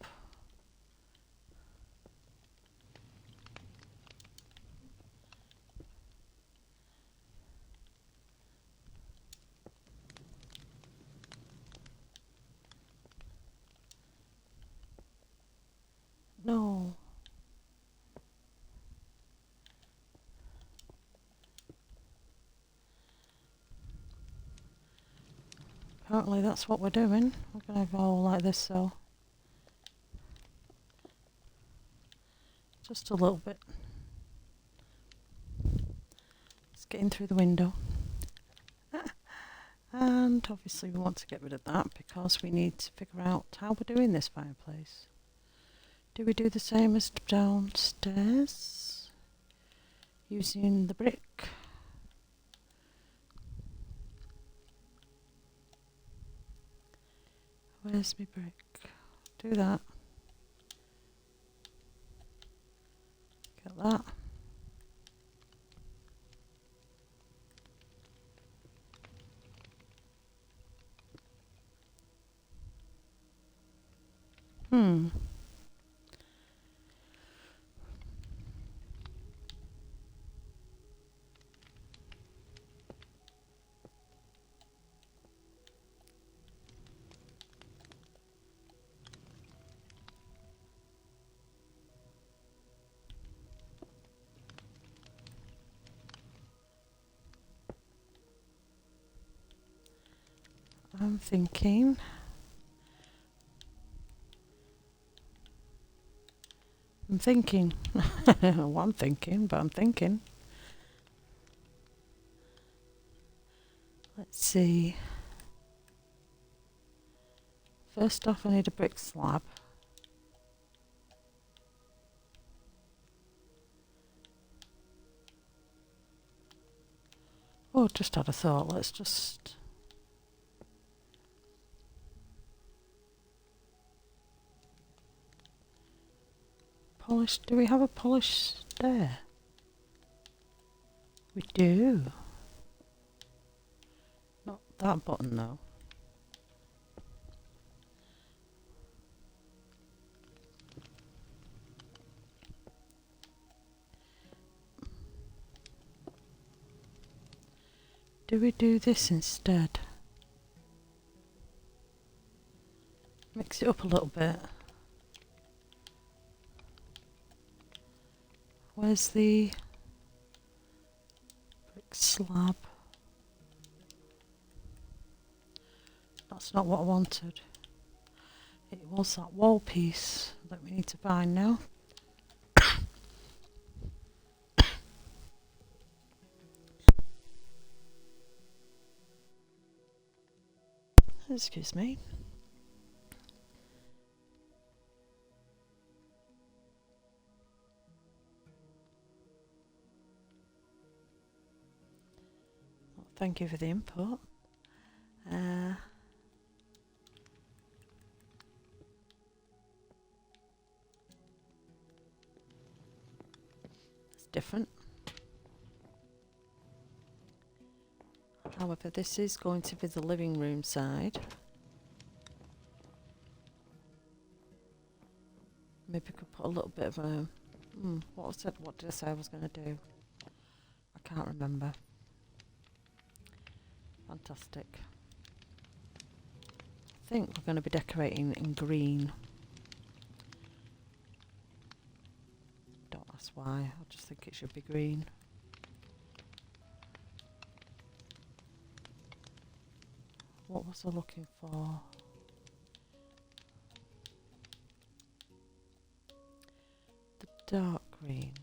S1: No. Apparently that's what we're doing. We're going to go like this, so just a little bit. It's getting through the window. And obviously we want to get rid of that because we need to figure out how we're doing this fireplace. Do we do the same as downstairs? Using the brick? Where's my brick? Do that. Get that. I'm thinking. Well, I'm thinking, but I'm thinking. Let's see. First off, I need a brick slab. Oh, just had a thought. Let's just... polish. Do we have a polish stair? We do. Not that button though. Do we do this instead? Mix it up a little bit. Where's the brick slab? That's not what I wanted. It was that wall piece that we need to find now. Excuse me. Well, thank you for the input. It's different. However, this is going to be the living room side. little bit of a... what was it? What did I say I was going to do? I can't remember. Fantastic. I think we're going to be decorating in green. Don't ask why, I just think it should be green. What was I looking for? The dark green.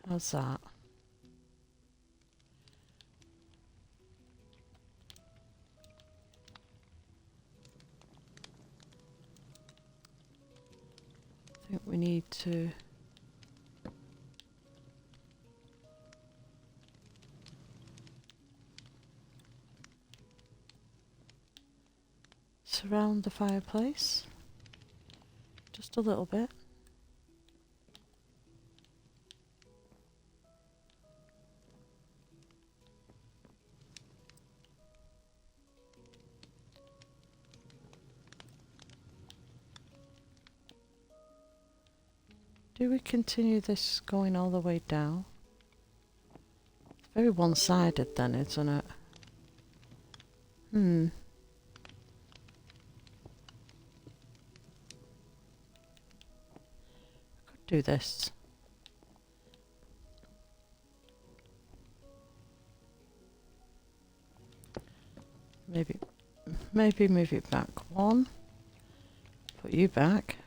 S1: How's that? I think we need to surround the fireplace just a little bit. Do we continue this going all the way down? It's very one-sided then, isn't it? I could do this. Maybe move it back one. Put you back.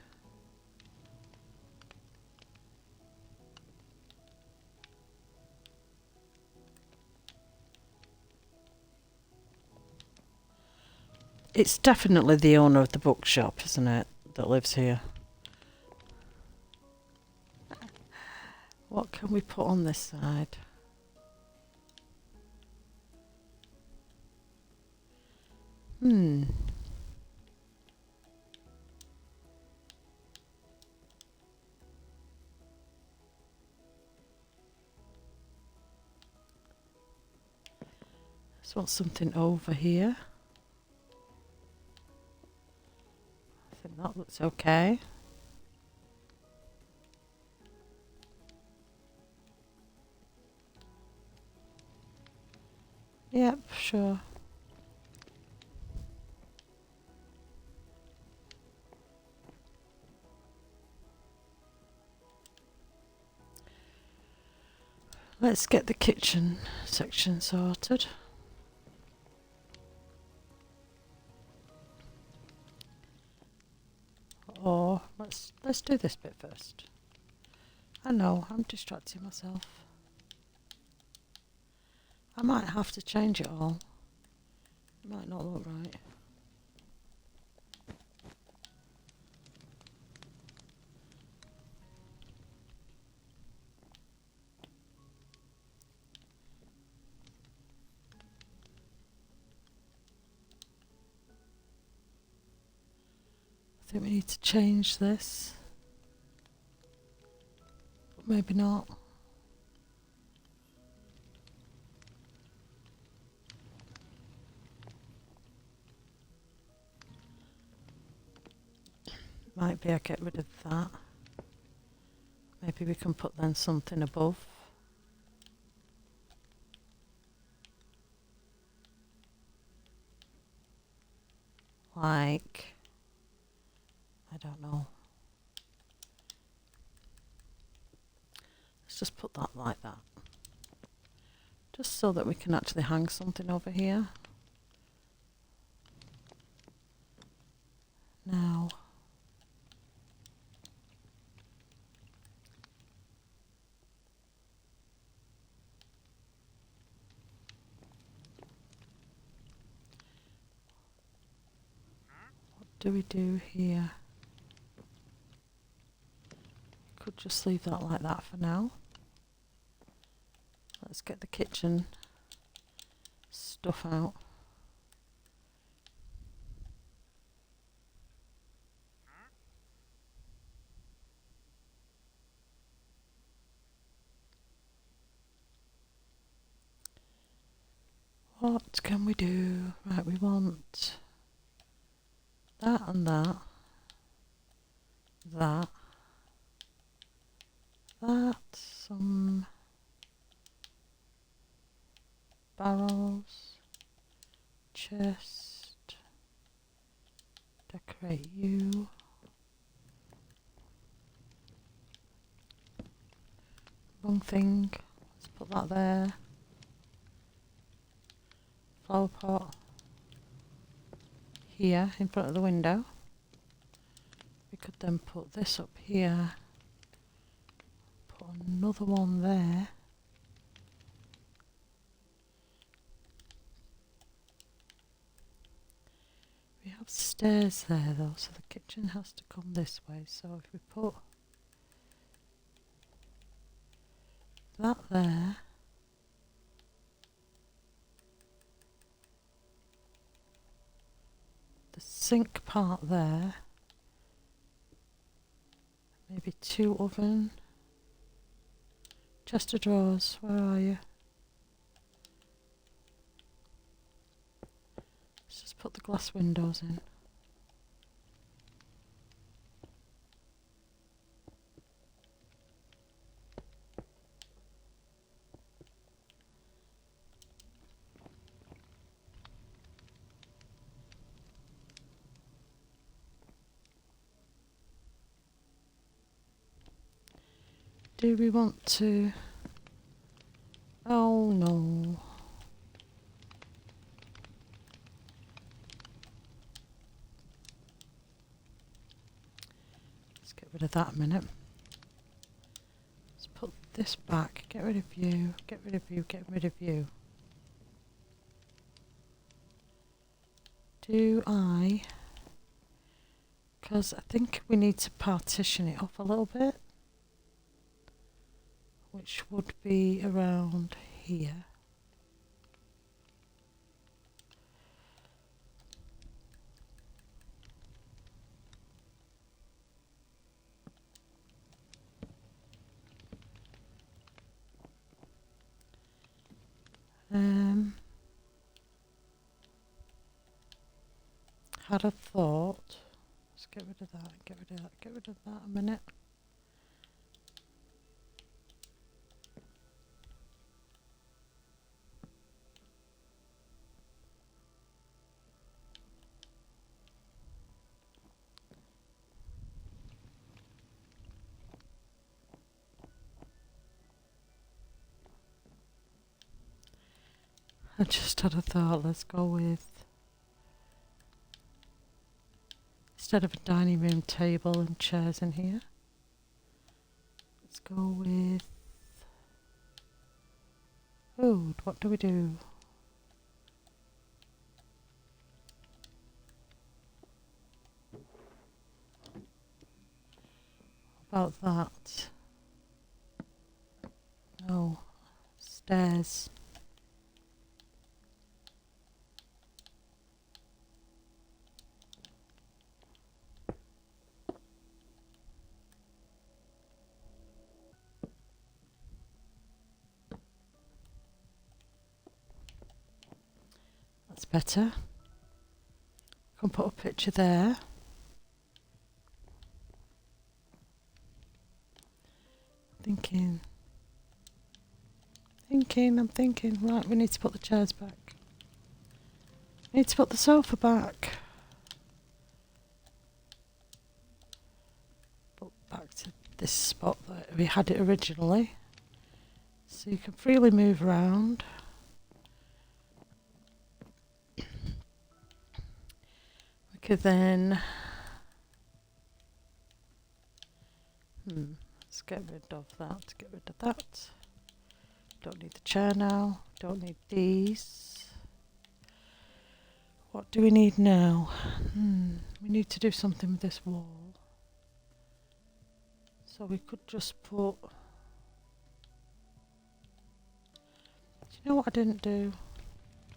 S1: It's definitely the owner of the bookshop, isn't it, that lives here. What can we put on this side? Just want something over here. I think that looks okay. Yep, sure. Let's get the kitchen section sorted. Or let's do this bit first. I know, I'm distracting myself. I might have to change it all. It might not look right. I think we need to change this. But maybe not. Might be I get rid of that. Maybe we can put then something above. Like, I don't know. Let's just put that like that. Just so that we can actually hang something over here. Now, what do we do here? Could just leave that like that for now. Let's get the kitchen stuff out. What can we do? Right, we want that and that. That. Some barrels. Chest. Decorate you. Wrong thing. Let's put that there. Flower pot. Here in front of the window. We could then put this up here. Put another one there. We have stairs there though, so the kitchen has to come this way. So if we put that there, the sink part there, maybe 2 oven, chest of drawers, where are you? Let's just put the glass windows in. Do we want to? Oh no. Let's get rid of that a minute. Let's put this back. Get rid of you. Get rid of you. Get rid of you. Do I? Because I think we need to partition it off a little bit. Which would be around here. Had a thought. Let's get rid of that, get rid of that, get rid of that a minute. I just had a thought, let's go with, instead of a dining room table and chairs in here, let's go with, oh, what do we do? About that. No, stairs. That's better. Can put a picture there. I'm thinking, right, we need to put the chairs back. We need to put the sofa back. Put back to this spot that we had it originally. So you can freely move around. We could then... let's get rid of that, get rid of that. Don't need the chair now, don't need these. What do we need now? We need to do something with this wall. So we could just put... Do you know what I didn't do?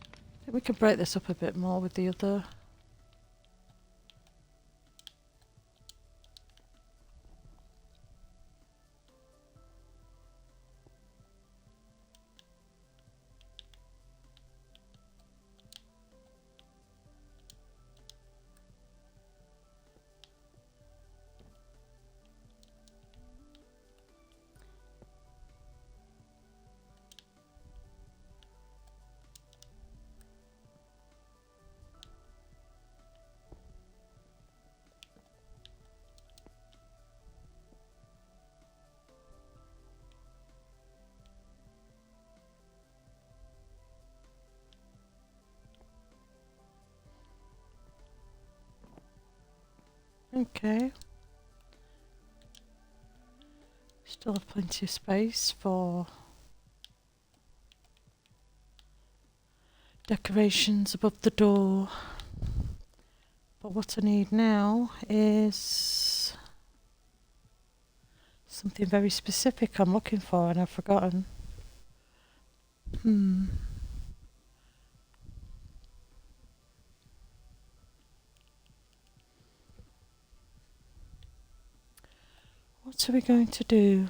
S1: I think we could break this up a bit more with the other... Okay. Still have plenty of space for decorations above the door. But what I need now is something very specific I'm looking for and I've forgotten. What are we going to do?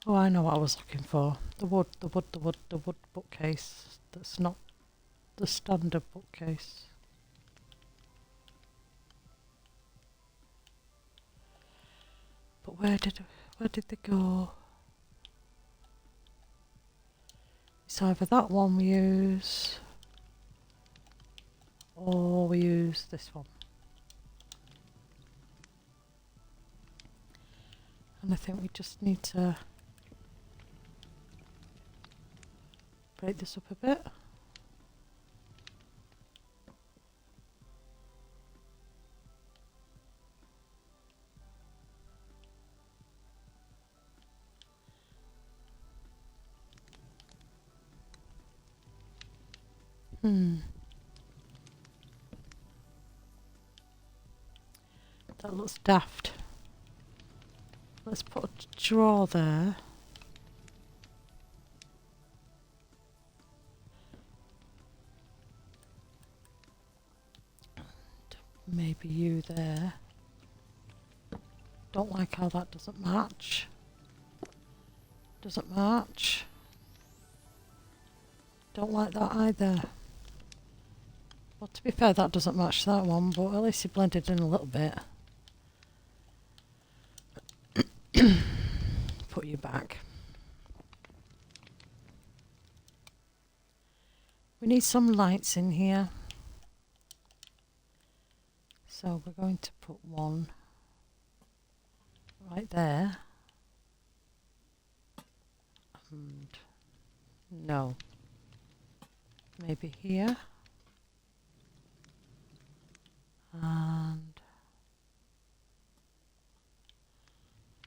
S1: Oh, I know what I was looking for. The wood bookcase. That's not the standard bookcase. But where did they go? It's either that one we use, or we use this one. And I think we just need to break this up a bit. That looks daft. Let's put a drawer there. Maybe you there. Don't like how that doesn't match. Doesn't match. Don't like that either. Well, to be fair, that doesn't match that one, but at least it blended in a little bit. Put you back. We need some lights in here. So we're going to put one right there. And no. Maybe here. And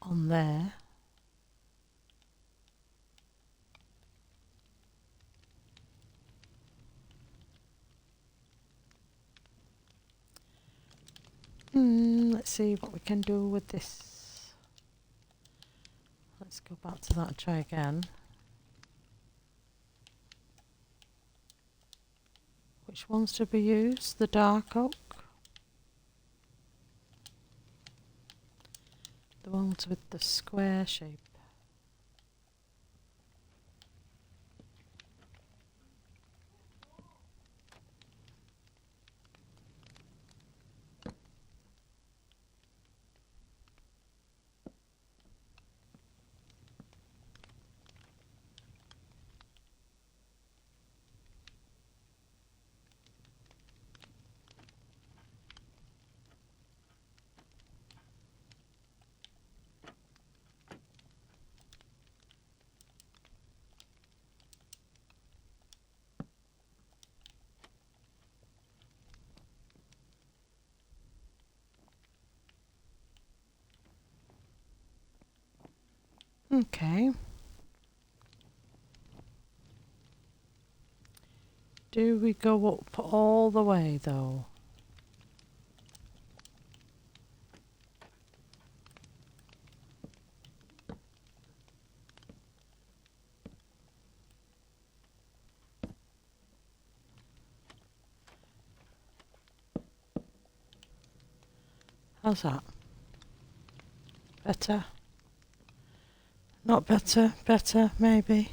S1: on there. Let's see what we can do with this. Let's go back to that and try again. Which ones did we use? The dark oak? The ones with the square shape. Okay. Do we go up all the way though? How's that? Better? Not better? Better, maybe?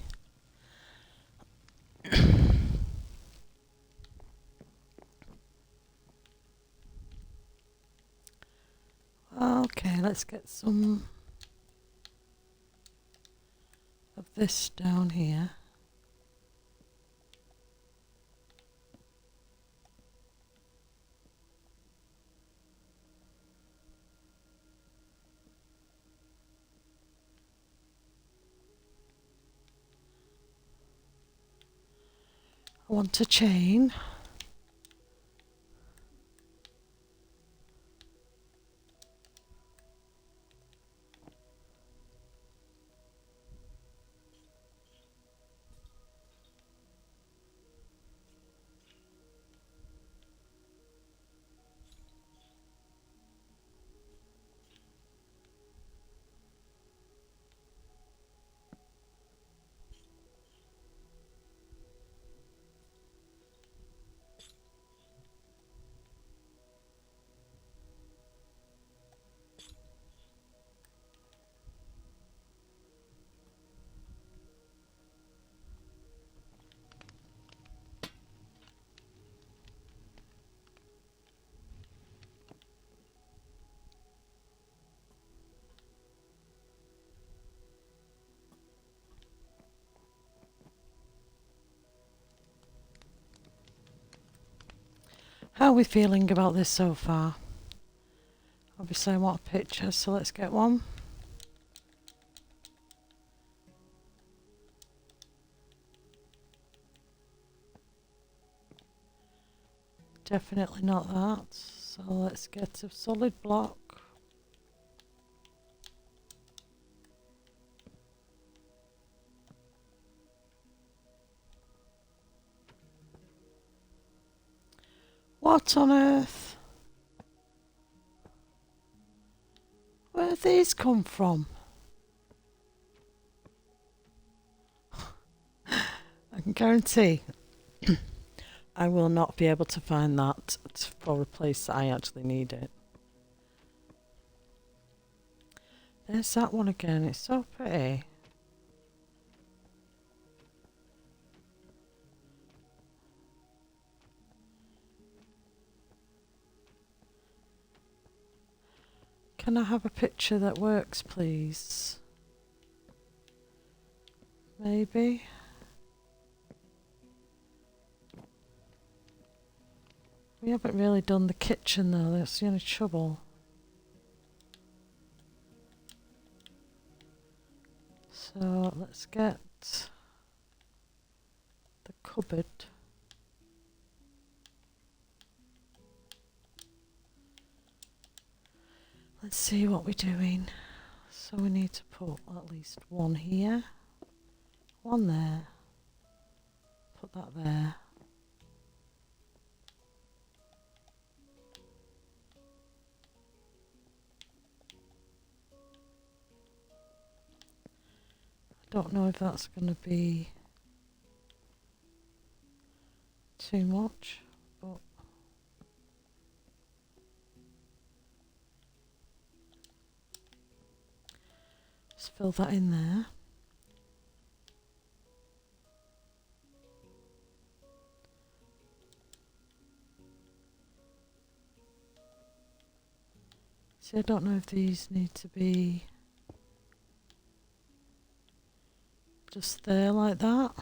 S1: Okay, let's get some of this down here. I want a chain. How are we feeling about this so far? Obviously I want a picture, so let's get one. Definitely not that. So let's get a solid block. What on earth? Where have these come from? I can guarantee I will not be able to find that for a place that I actually need it. There's that one again, it's so pretty. Can I have a picture that works, please? Maybe. We haven't really done the kitchen though, that's the only trouble. So let's get the cupboard. Let's see what we're doing. So we need to put at least one here, one there, put that there. I don't know if that's going to be too much, but just fill that in there. See, I don't know if these need to be just there like that.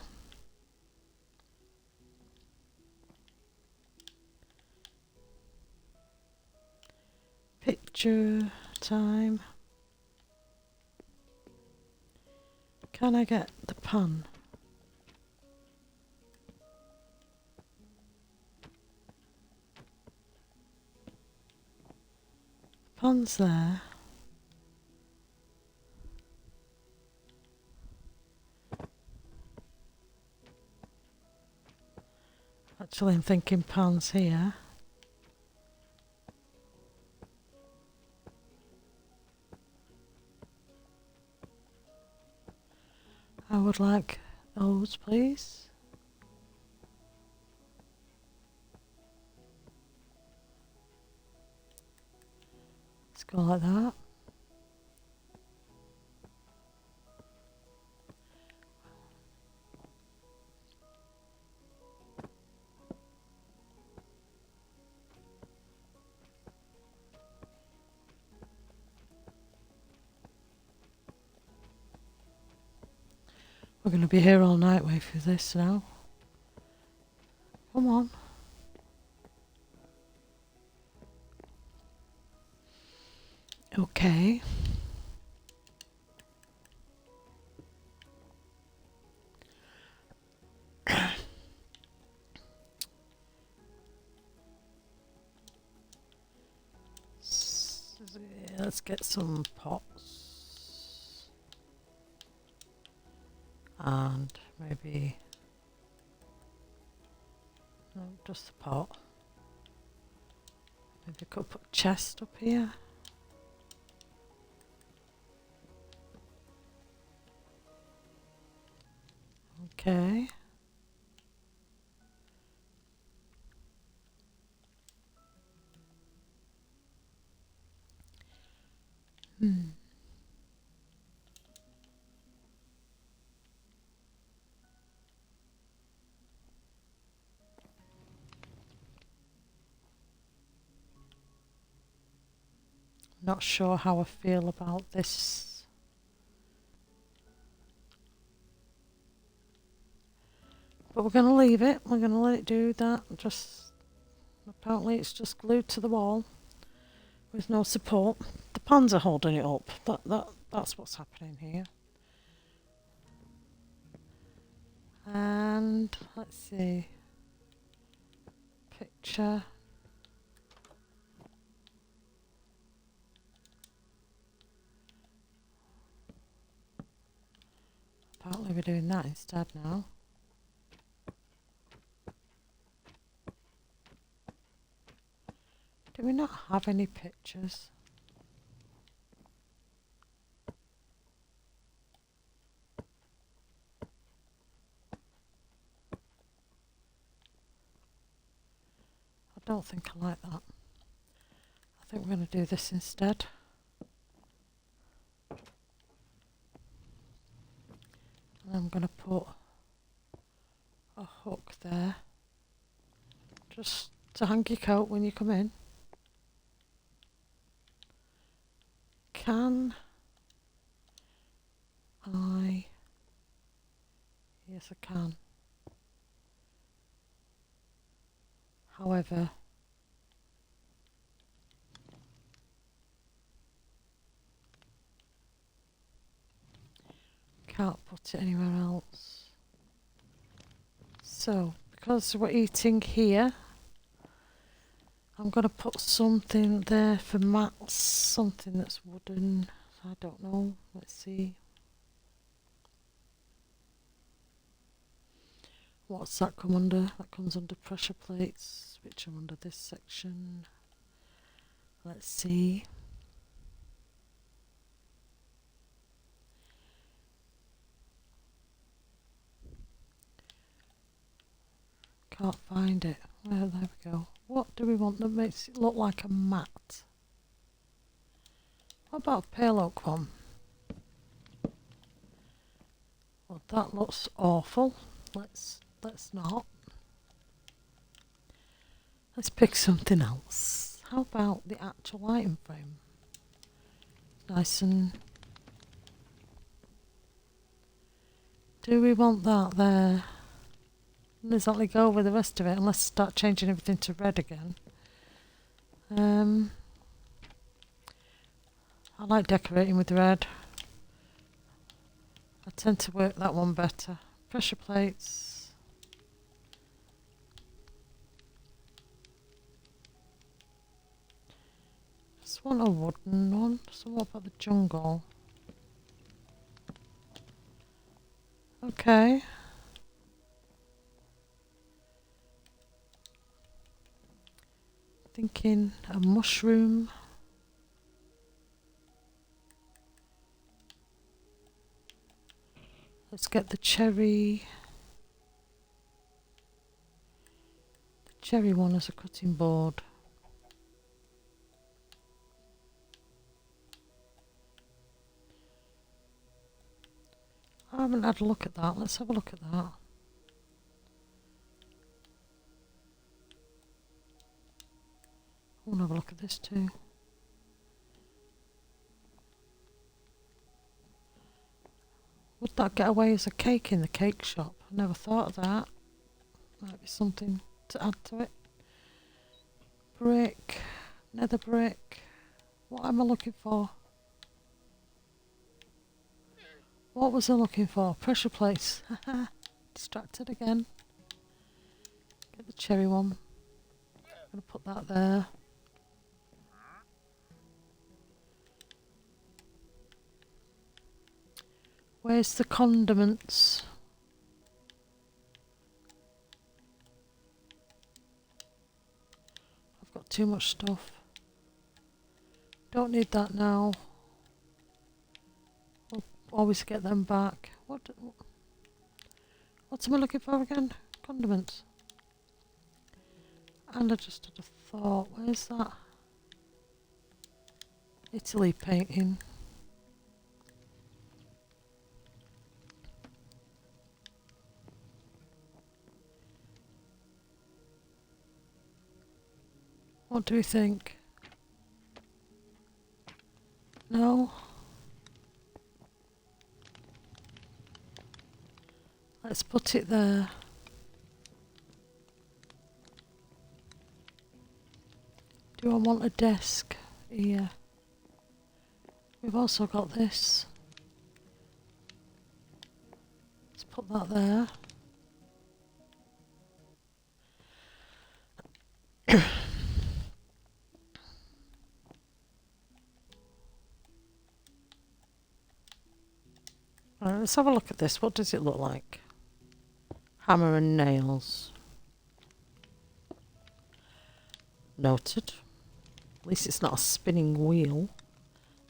S1: Picture time. Can I get the pan? Pan's there. Actually, I'm thinking pan's here. I would like those, please. Let's go like that. We're going to be here all night waiting for this now. Come on. Okay. let's get some pots. And maybe... no, just the pot. Maybe I could put a chest up here. Okay. Not sure how I feel about this. But we're going to leave it. We're going to let it do that. Just apparently it's just glued to the wall with no support. The pans are holding it up. That's what's happening here. And let's see. Picture. Apparently we're doing that instead now. Do we not have any pictures? I don't think I like that. I think we're going to do this instead. And I'm going to put a hook there. Just to hang your coat when you come in. Can I? Yes, I can. However, can't put it anywhere else. So, because we're eating here, I'm going to put something there for mats, something that's wooden. I don't know. Let's see. What's that come under? That comes under pressure plates, which are under this section. Let's see. Can't find it. Well, there we go. What do we want that makes it look like a mat? What about a pale oak one? Well, that looks awful. Let's not. Let's pick something else. How about the actual item frame? Nice and... do we want that there? Doesn't exactly go with the rest of it unless I start changing everything to red again. I like decorating with red. I tend to work that one better. Pressure plates. Just want a wooden one. So what about the jungle? Okay. Thinking a mushroom. Let's get the cherry. The cherry one as a cutting board. I haven't had a look at that. Let's have a look at that. I want to have a look at this too. Would that get away as a cake in the cake shop? I never thought of that. Might be something to add to it. Brick, nether brick. What am I looking for? What was I looking for? Pressure plates. Haha. Distracted again. Get the cherry one. I'm going to put that there. Where's the condiments? I've got too much stuff. Don't need that now. We'll always get them back. What am I looking for again? Condiments. And I just had a thought. Where's that? Italy painting. What do we think? No? Let's put it there. Do I want a desk here? We've also got this. Let's put that there. Right, let's have a look at this. What does it look like? Hammer and nails. Noted. At least it's not a spinning wheel.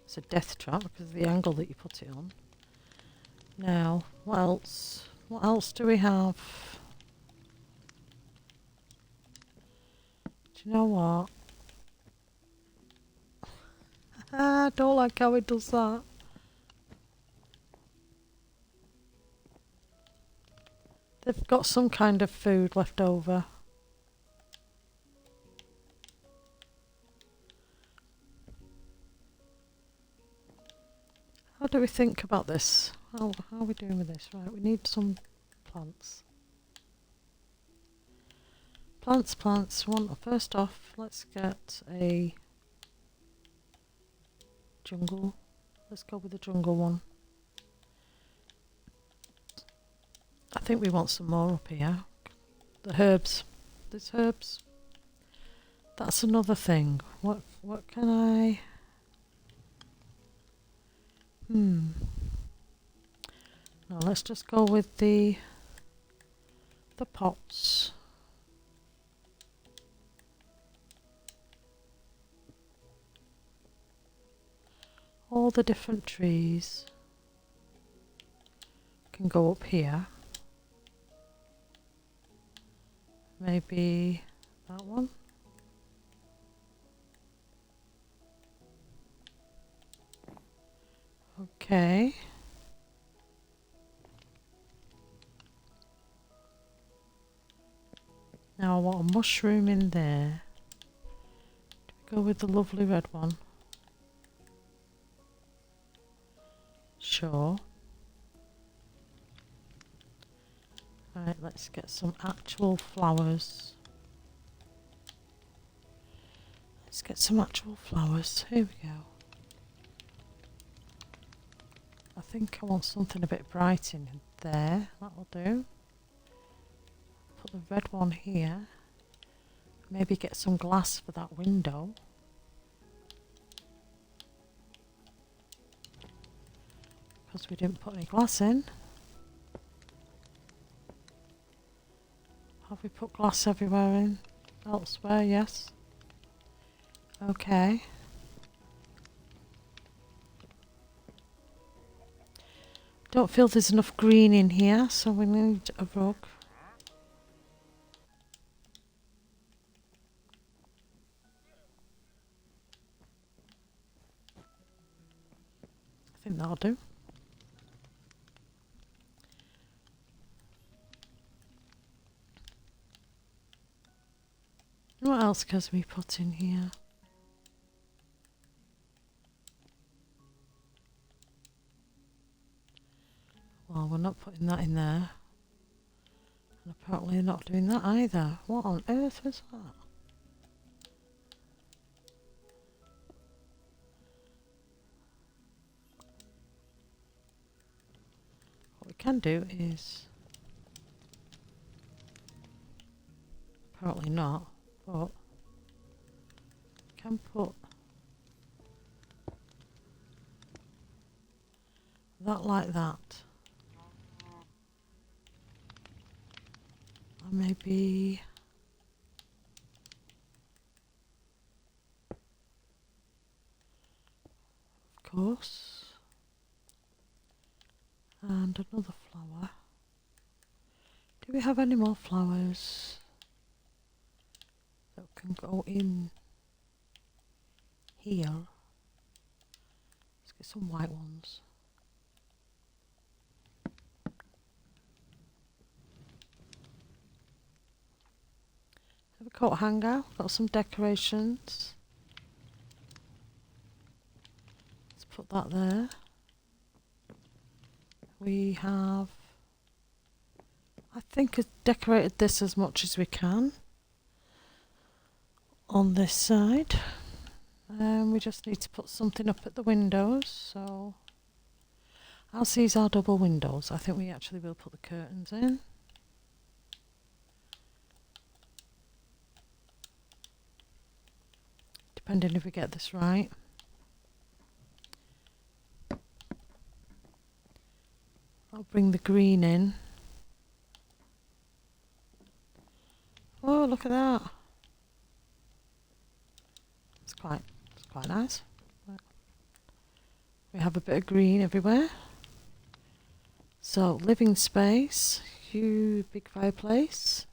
S1: It's a death trap because of the angle that you put it on. Now, what else? What else do we have? Do you know what? I don't like how it does that. They've got some kind of food left over. How do we think about this? How are we doing with this? Right, we need some plants. Plants. First off, let's get a jungle. Let's go with the jungle one. I think we want some more up here. The herbs. There's herbs. That's another thing. What can I... No, let's just go with the pots. All the different trees can go up here. Maybe that one. Okay. Now I want a mushroom in there. Do we go with the lovely red one? Sure. Right, let's get some actual flowers. Let's get some actual flowers. Here we go. I think I want something a bit bright in there. That'll do. Put the red one here. Maybe get some glass for that window. Because we didn't put any glass in. Have we put glass everywhere in? Elsewhere, yes. Okay. Don't feel there's enough green in here, so we need a rug. I think that'll do. What else can we put in here? Well, we're not putting that in there. And apparently not doing that either. What on earth was that? What we can do is... Apparently not, but... We can put... that like that. And maybe of course. And another flower. Do we have any more flowers that can go in here? Let's get some white ones. Have a coat hanger, got some decorations. Let's put that there. We have, I think, decorated this as much as we can on this side. We just need to put something up at the windows, so as these are double windows, I think we actually will put the curtains in. Depending if we get this right. I'll bring the green in. Oh, look at that. It's quite nice. We have a bit of green everywhere. So, living space, huge big fireplace.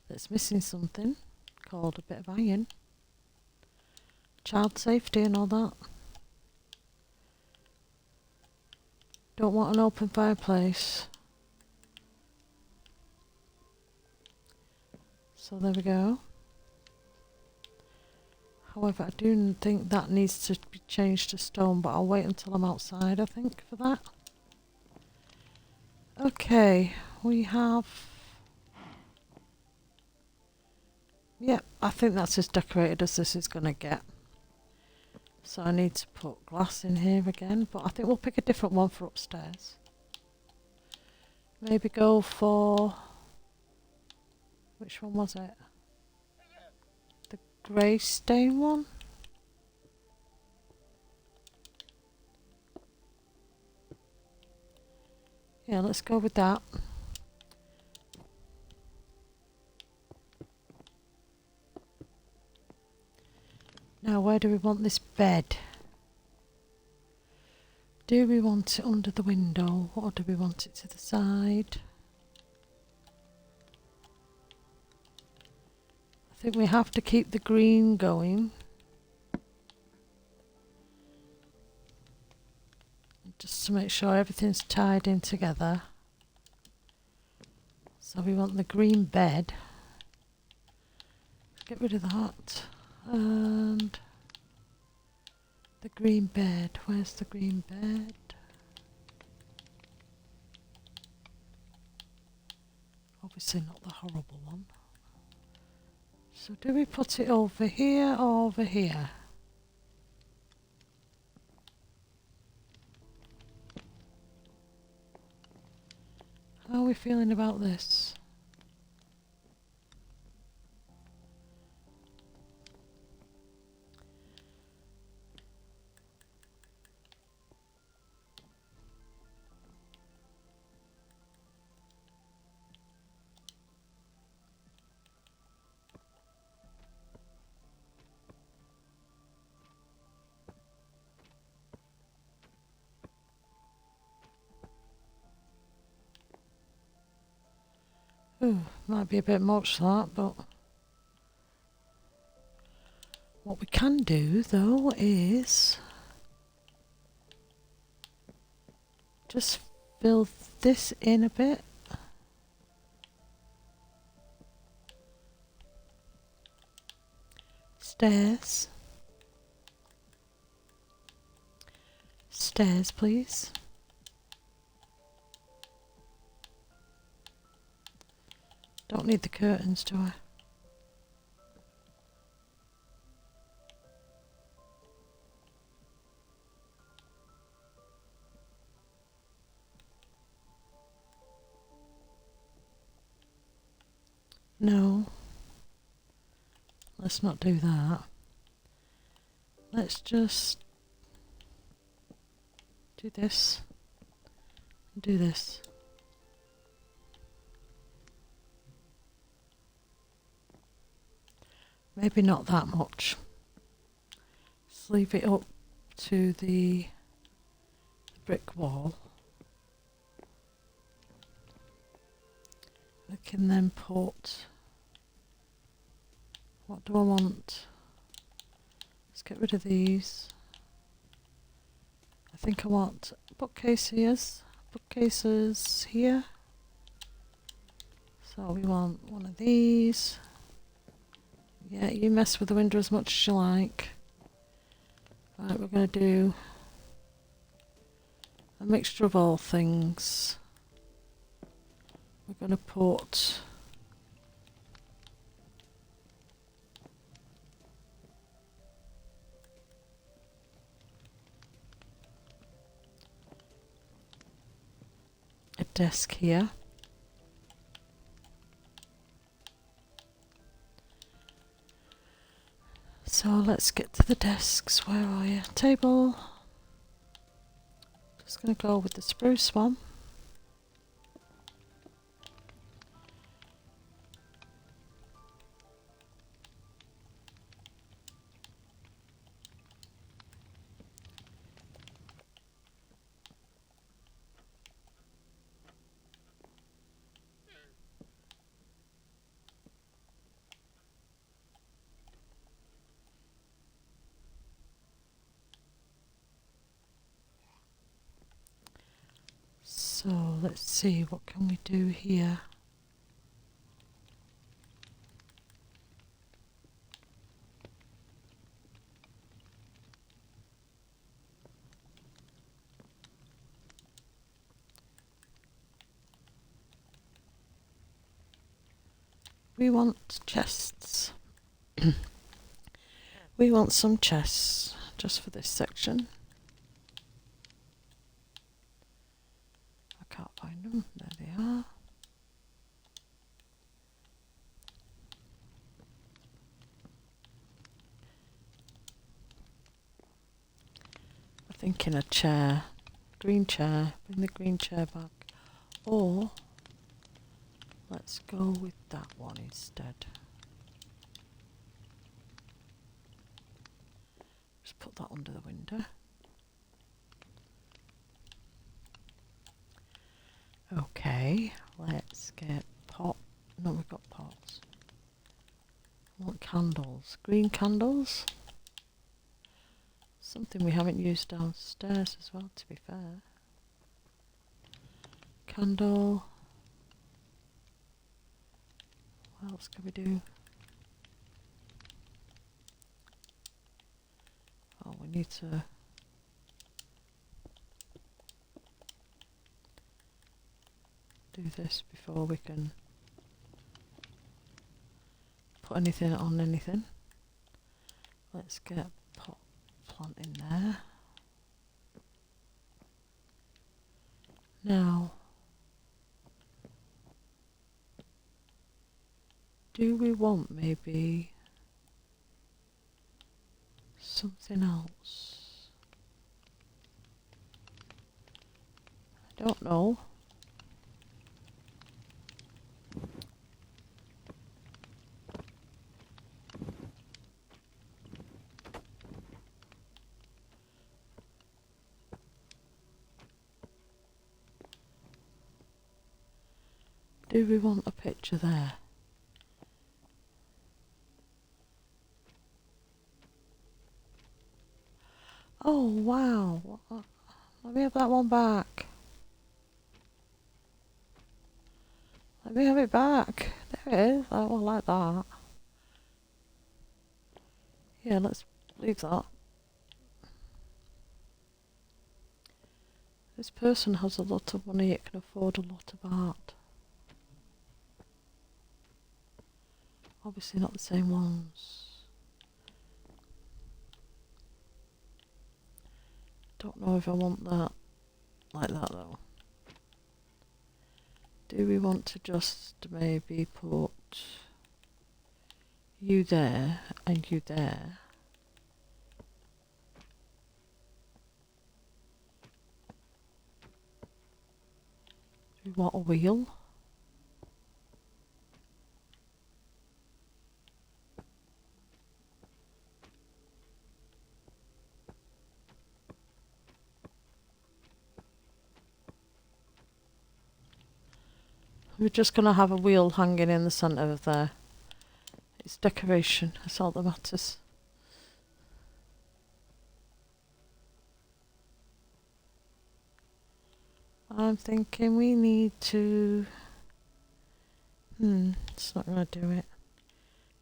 S1: That's missing something called a bit of iron. Child safety and all that. Don't want an open fireplace. So there we go. However, I do think that needs to be changed to stone, but I'll wait until I'm outside, I think, for that. Okay, we have... Yep, I think that's as decorated as this is going to get. So I need to put glass in here again, but I think we'll pick a different one for upstairs. Maybe go for... Which one was it? The grey stain one? Yeah, let's go with that. Now, where do we want this bed? Do we want it under the window, or do we want it to the side? I think we have to keep the green going. Just to make sure everything's tied in together. So we want the green bed. Let's get rid of that. And the green bed. Where's the green bed? Obviously not the horrible one. So do we put it over here or over here? How are we feeling about this? Ooh, might be a bit much that, but what we can do though is just fill this in a bit. Stairs. Stairs, please. Don't need the curtains, do I? No. Let's not do that. let's just do this and do this. Maybe not that much. Just leave it up to the brick wall. I can then put, what do I want? Let's get rid of these. I think I want bookcases here. So we want one of these. Yeah, you mess with the window as much as you like. Right, we're going to do a mixture of all things. We're going to put a desk here. So let's get to the desks. Where are you? Table. Just going to go with the spruce one. So let's see, what can we do here? We want chests. We want some chests just for this section. I can't find them. There they are. I'm thinking a chair. Green chair. Bring the green chair back. Or let's go with that one instead. Just put that under the window. Okay, let's get pot. No, we've got pots. I want candles. Green candles. Something we haven't used downstairs as well, to be fair. Candle. What else can we do? Oh, we need to do this before we can put anything on anything. Let's get pot plant in there. Now, do we want maybe something else? I don't know. Do we want a picture there? Oh wow, let me have that one back. Let me have it back. There it is. I won't like that. Yeah, let's leave that. This person has a lot of money, it can afford a lot of art. Obviously not the same ones. Don't know if I want that like that though. Do we want to just maybe put you there and you there? We want a wheel. We're just going to have a wheel hanging in the centre of there. It's decoration, that's all that matters. I'm thinking we need to... it's not going to do it.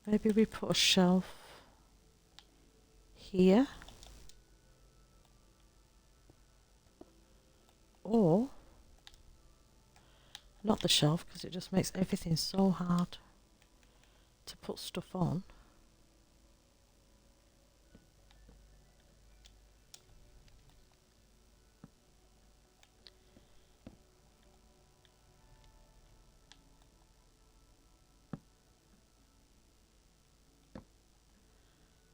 S1: Maybe we put a shelf here. Or... not the shelf, because it just makes everything so hard to put stuff on.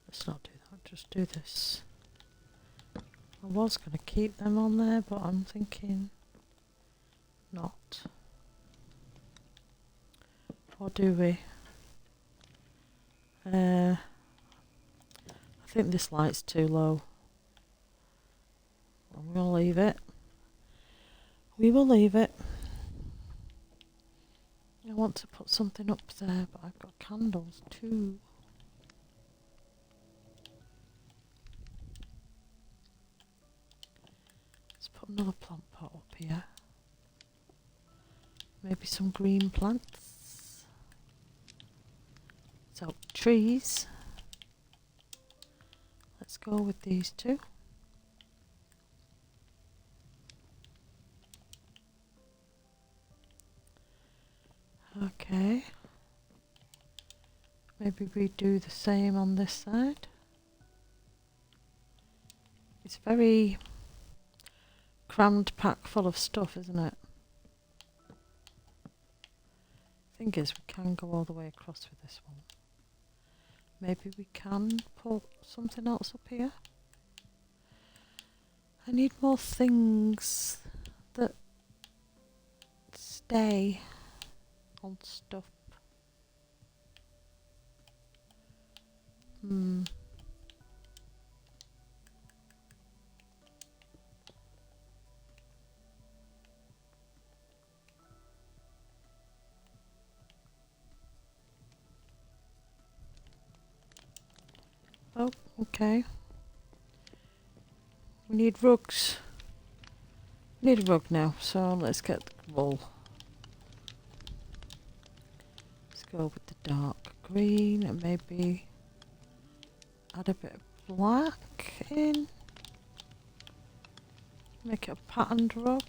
S1: Let's not do that, just do this. I was going to keep them on there, but I'm thinking not. Or do we? I think this light's too low. I'm going to leave it. We will leave it. I want to put something up there, but I've got candles too. Let's put another plant pot up here. Maybe some green plants. So, trees. Let's go with these two. Okay. Maybe we do the same on this side. It's very crammed pack full of stuff, isn't it? Thing is, we can go all the way across with this one. Maybe we can put something else up here. I need more things that stay on stuff. Oh, okay. We need rugs. We need a rug now, so let's get the wool. Let's go with the dark green and maybe add a bit of black in. Make it a patterned rug.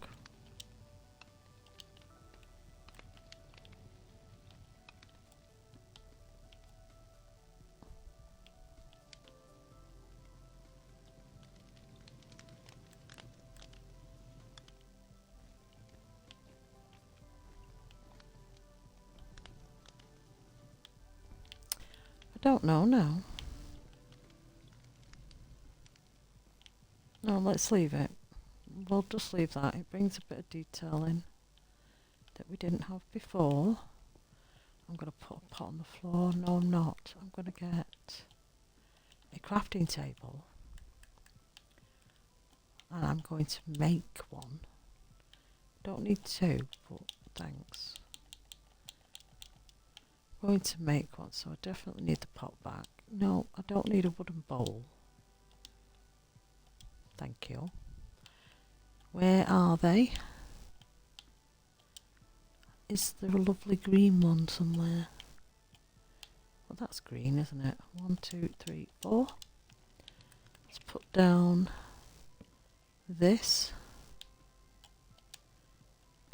S1: I don't know now. No, let's leave it. We'll just leave that. It brings a bit of detail in that we didn't have before. I'm going to put a pot on the floor. No, I'm not. I'm going to get a crafting table. And I'm going to make one. Don't need two, but thanks. I'm going to make one, so I definitely need the pot back. No, I don't need a wooden bowl. Thank you. Where are they? Is there a lovely green one somewhere? Well, that's green, isn't it? 1, 2, 3, 4. Let's put down this.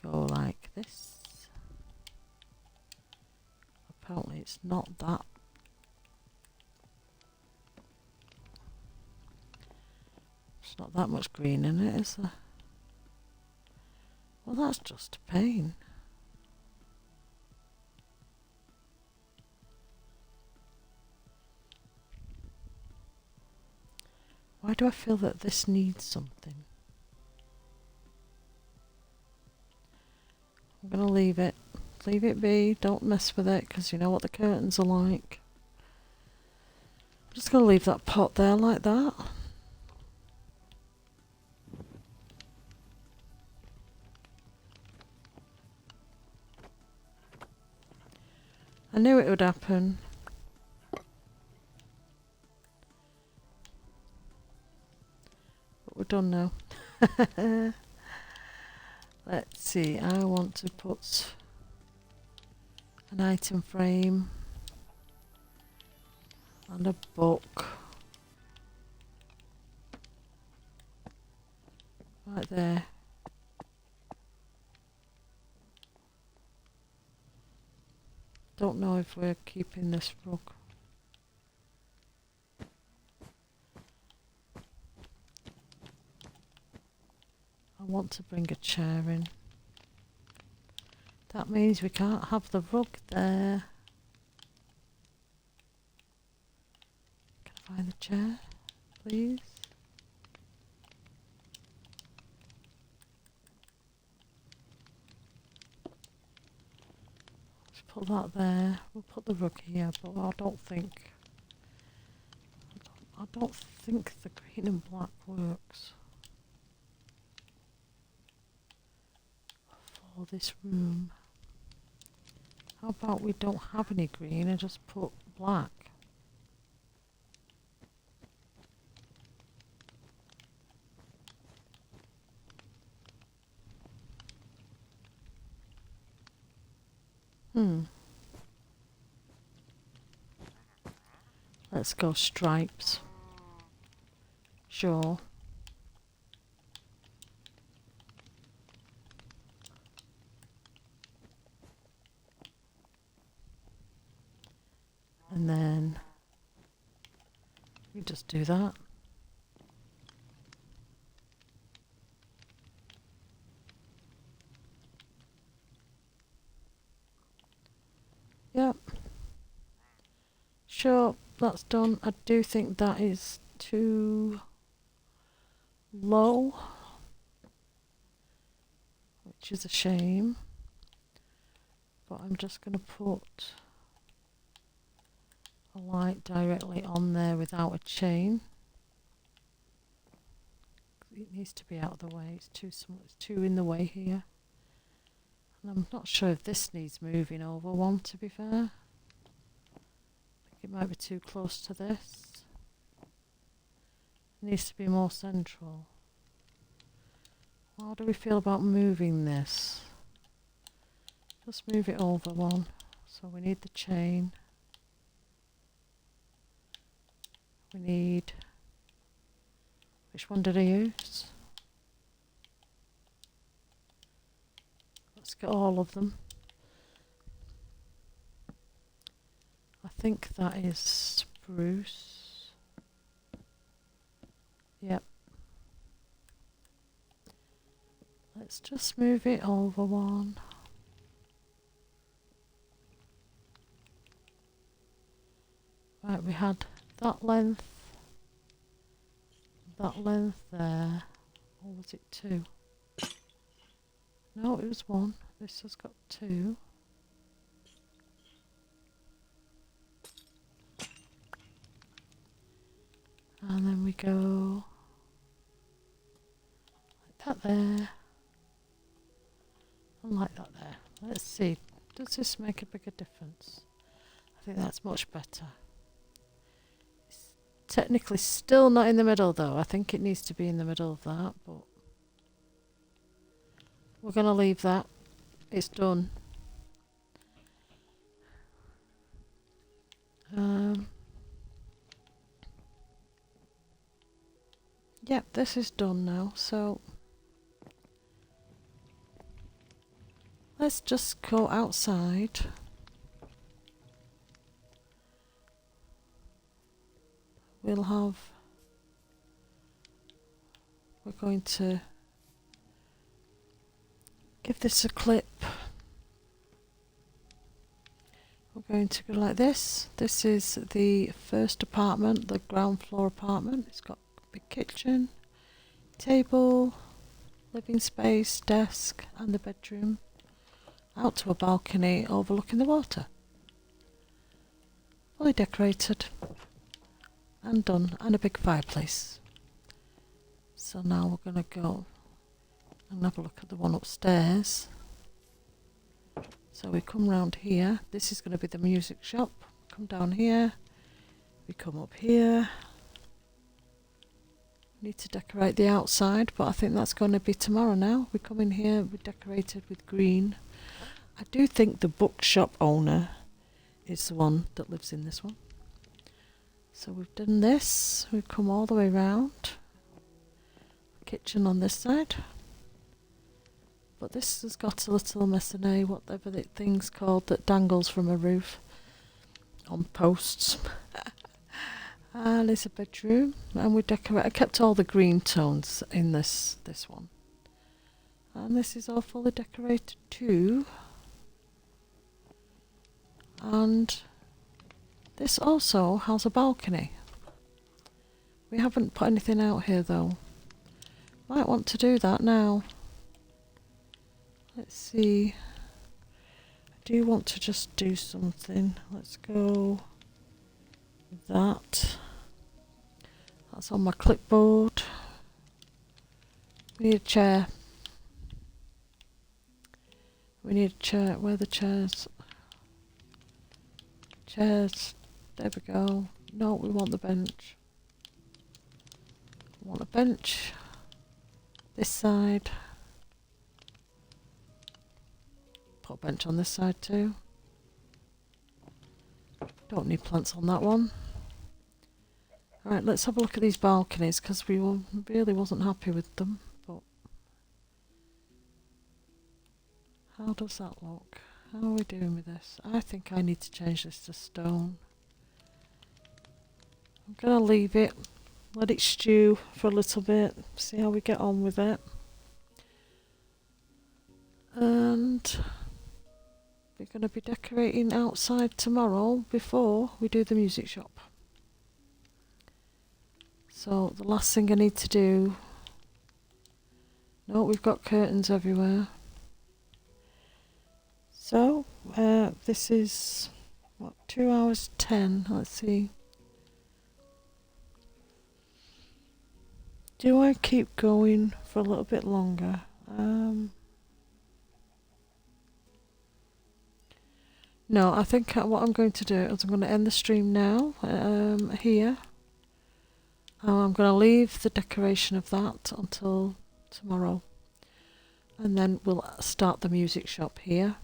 S1: Go like this. Apparently it's not that. There's not that much green in it, is there? Well, that's just a pain. Why do I feel that this needs something? I'm going to leave it. Leave it be. Don't mess with it because you know what the curtains are like. I'm just going to leave that pot there like that. I knew it would happen. But we're done now. Let's see, I want to put an item frame and a book right there. Don't know if we're keeping this rug. I want to bring a chair in. That means we can't have the rug there. Can I find the chair, please? Let's put that there. We'll put the rug here, but I don't think the green and black works for this room. How about we don't have any green and just put black? Let's go stripes. Sure. And then we just do that. Yep. Sure, that's done. I do think that is too low, which is a shame. But I'm just going to put a light directly on there without a chain. It needs to be out of the way. It's too in the way here. And I'm not sure if this needs moving over one, to be fair. I think it might be too close to this. It needs to be more central. How do we feel about moving this? Just move it over one. So we need the chain. We need... Which one did I use? Let's get all of them. I think that is spruce. Yep. Let's just move it over one. Right, we had that length there. Or was it two? No, it was one. This has got two. And then we go like that there. And like that there. Let's see. Does this make a bigger difference? I think that's much better. It's technically still not in the middle though. I think it needs to be in the middle of that, but we're going to leave that. It's done. Yep, this is done now, so let's just go outside. We're going to give this a clip. We're going to go like this. This is the first apartment, the ground floor apartment. It's got a big kitchen, table, living space, desk, and the bedroom. out to a balcony overlooking the water. Fully decorated and done, and a big fireplace. So now we're going to go and have a look at the one upstairs. So we come round here. This is going to be the music shop. Come down here. We come up here. Need to decorate the outside, but I think that's going to be tomorrow now. We come in here, we decorated with green. I do think the bookshop owner is the one that lives in this one. So we've done this. We've come all the way round. Kitchen on this side. But this has got a little mezzanine, whatever the thing's called, that dangles from a roof on posts. And it's a bedroom, and we decorate. I kept all the green tones in this one. And this is all fully decorated too. And this also has a balcony. We haven't put anything out here though. Might want to do that now. Let's see. I do want to just do something. Let's go with that. That's on my clipboard. We need a chair. We need a chair. Where are the chairs? Chairs. There we go. No, we want the bench. We want a bench. This side. Put a bench on this side too. Don't need plants on that one. Right, let's have a look at these balconies because we really wasn't happy with them. But how does that look? How are we doing with this? I think I need to change this to stone. I'm going to leave it, let it stew for a little bit, see how we get on with it. And we're going to be decorating outside tomorrow before we do the music shop. So the last thing I need to do... No, we've got curtains everywhere. So, this is, what, 2 hours 10, let's see. Do I keep going for a little bit longer? No, I think what I'm going to do is I'm going to end the stream now, here. I'm going to leave the decoration of that until tomorrow. And then we'll start the music shop here.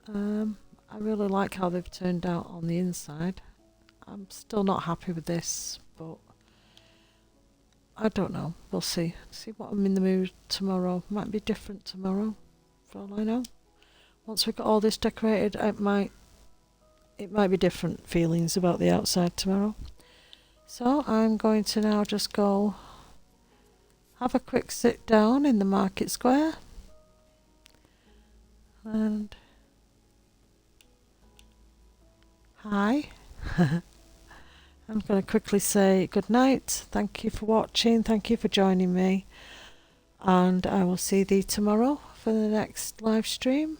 S1: I really like how they've turned out on the inside. I'm still not happy with this, but I don't know. We'll see. See what I'm in the mood tomorrow. Might be different tomorrow, for all I know. Once we've got all this decorated, it might be different feelings about the outside tomorrow. So I'm going to now just go have a quick sit down in the market square. And hi. I'm going to quickly say good night. Thank you for watching. Thank you for joining me. And I will see thee tomorrow for the next live stream.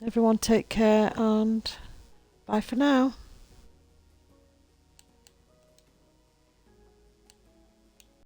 S1: Everyone take care and bye for now.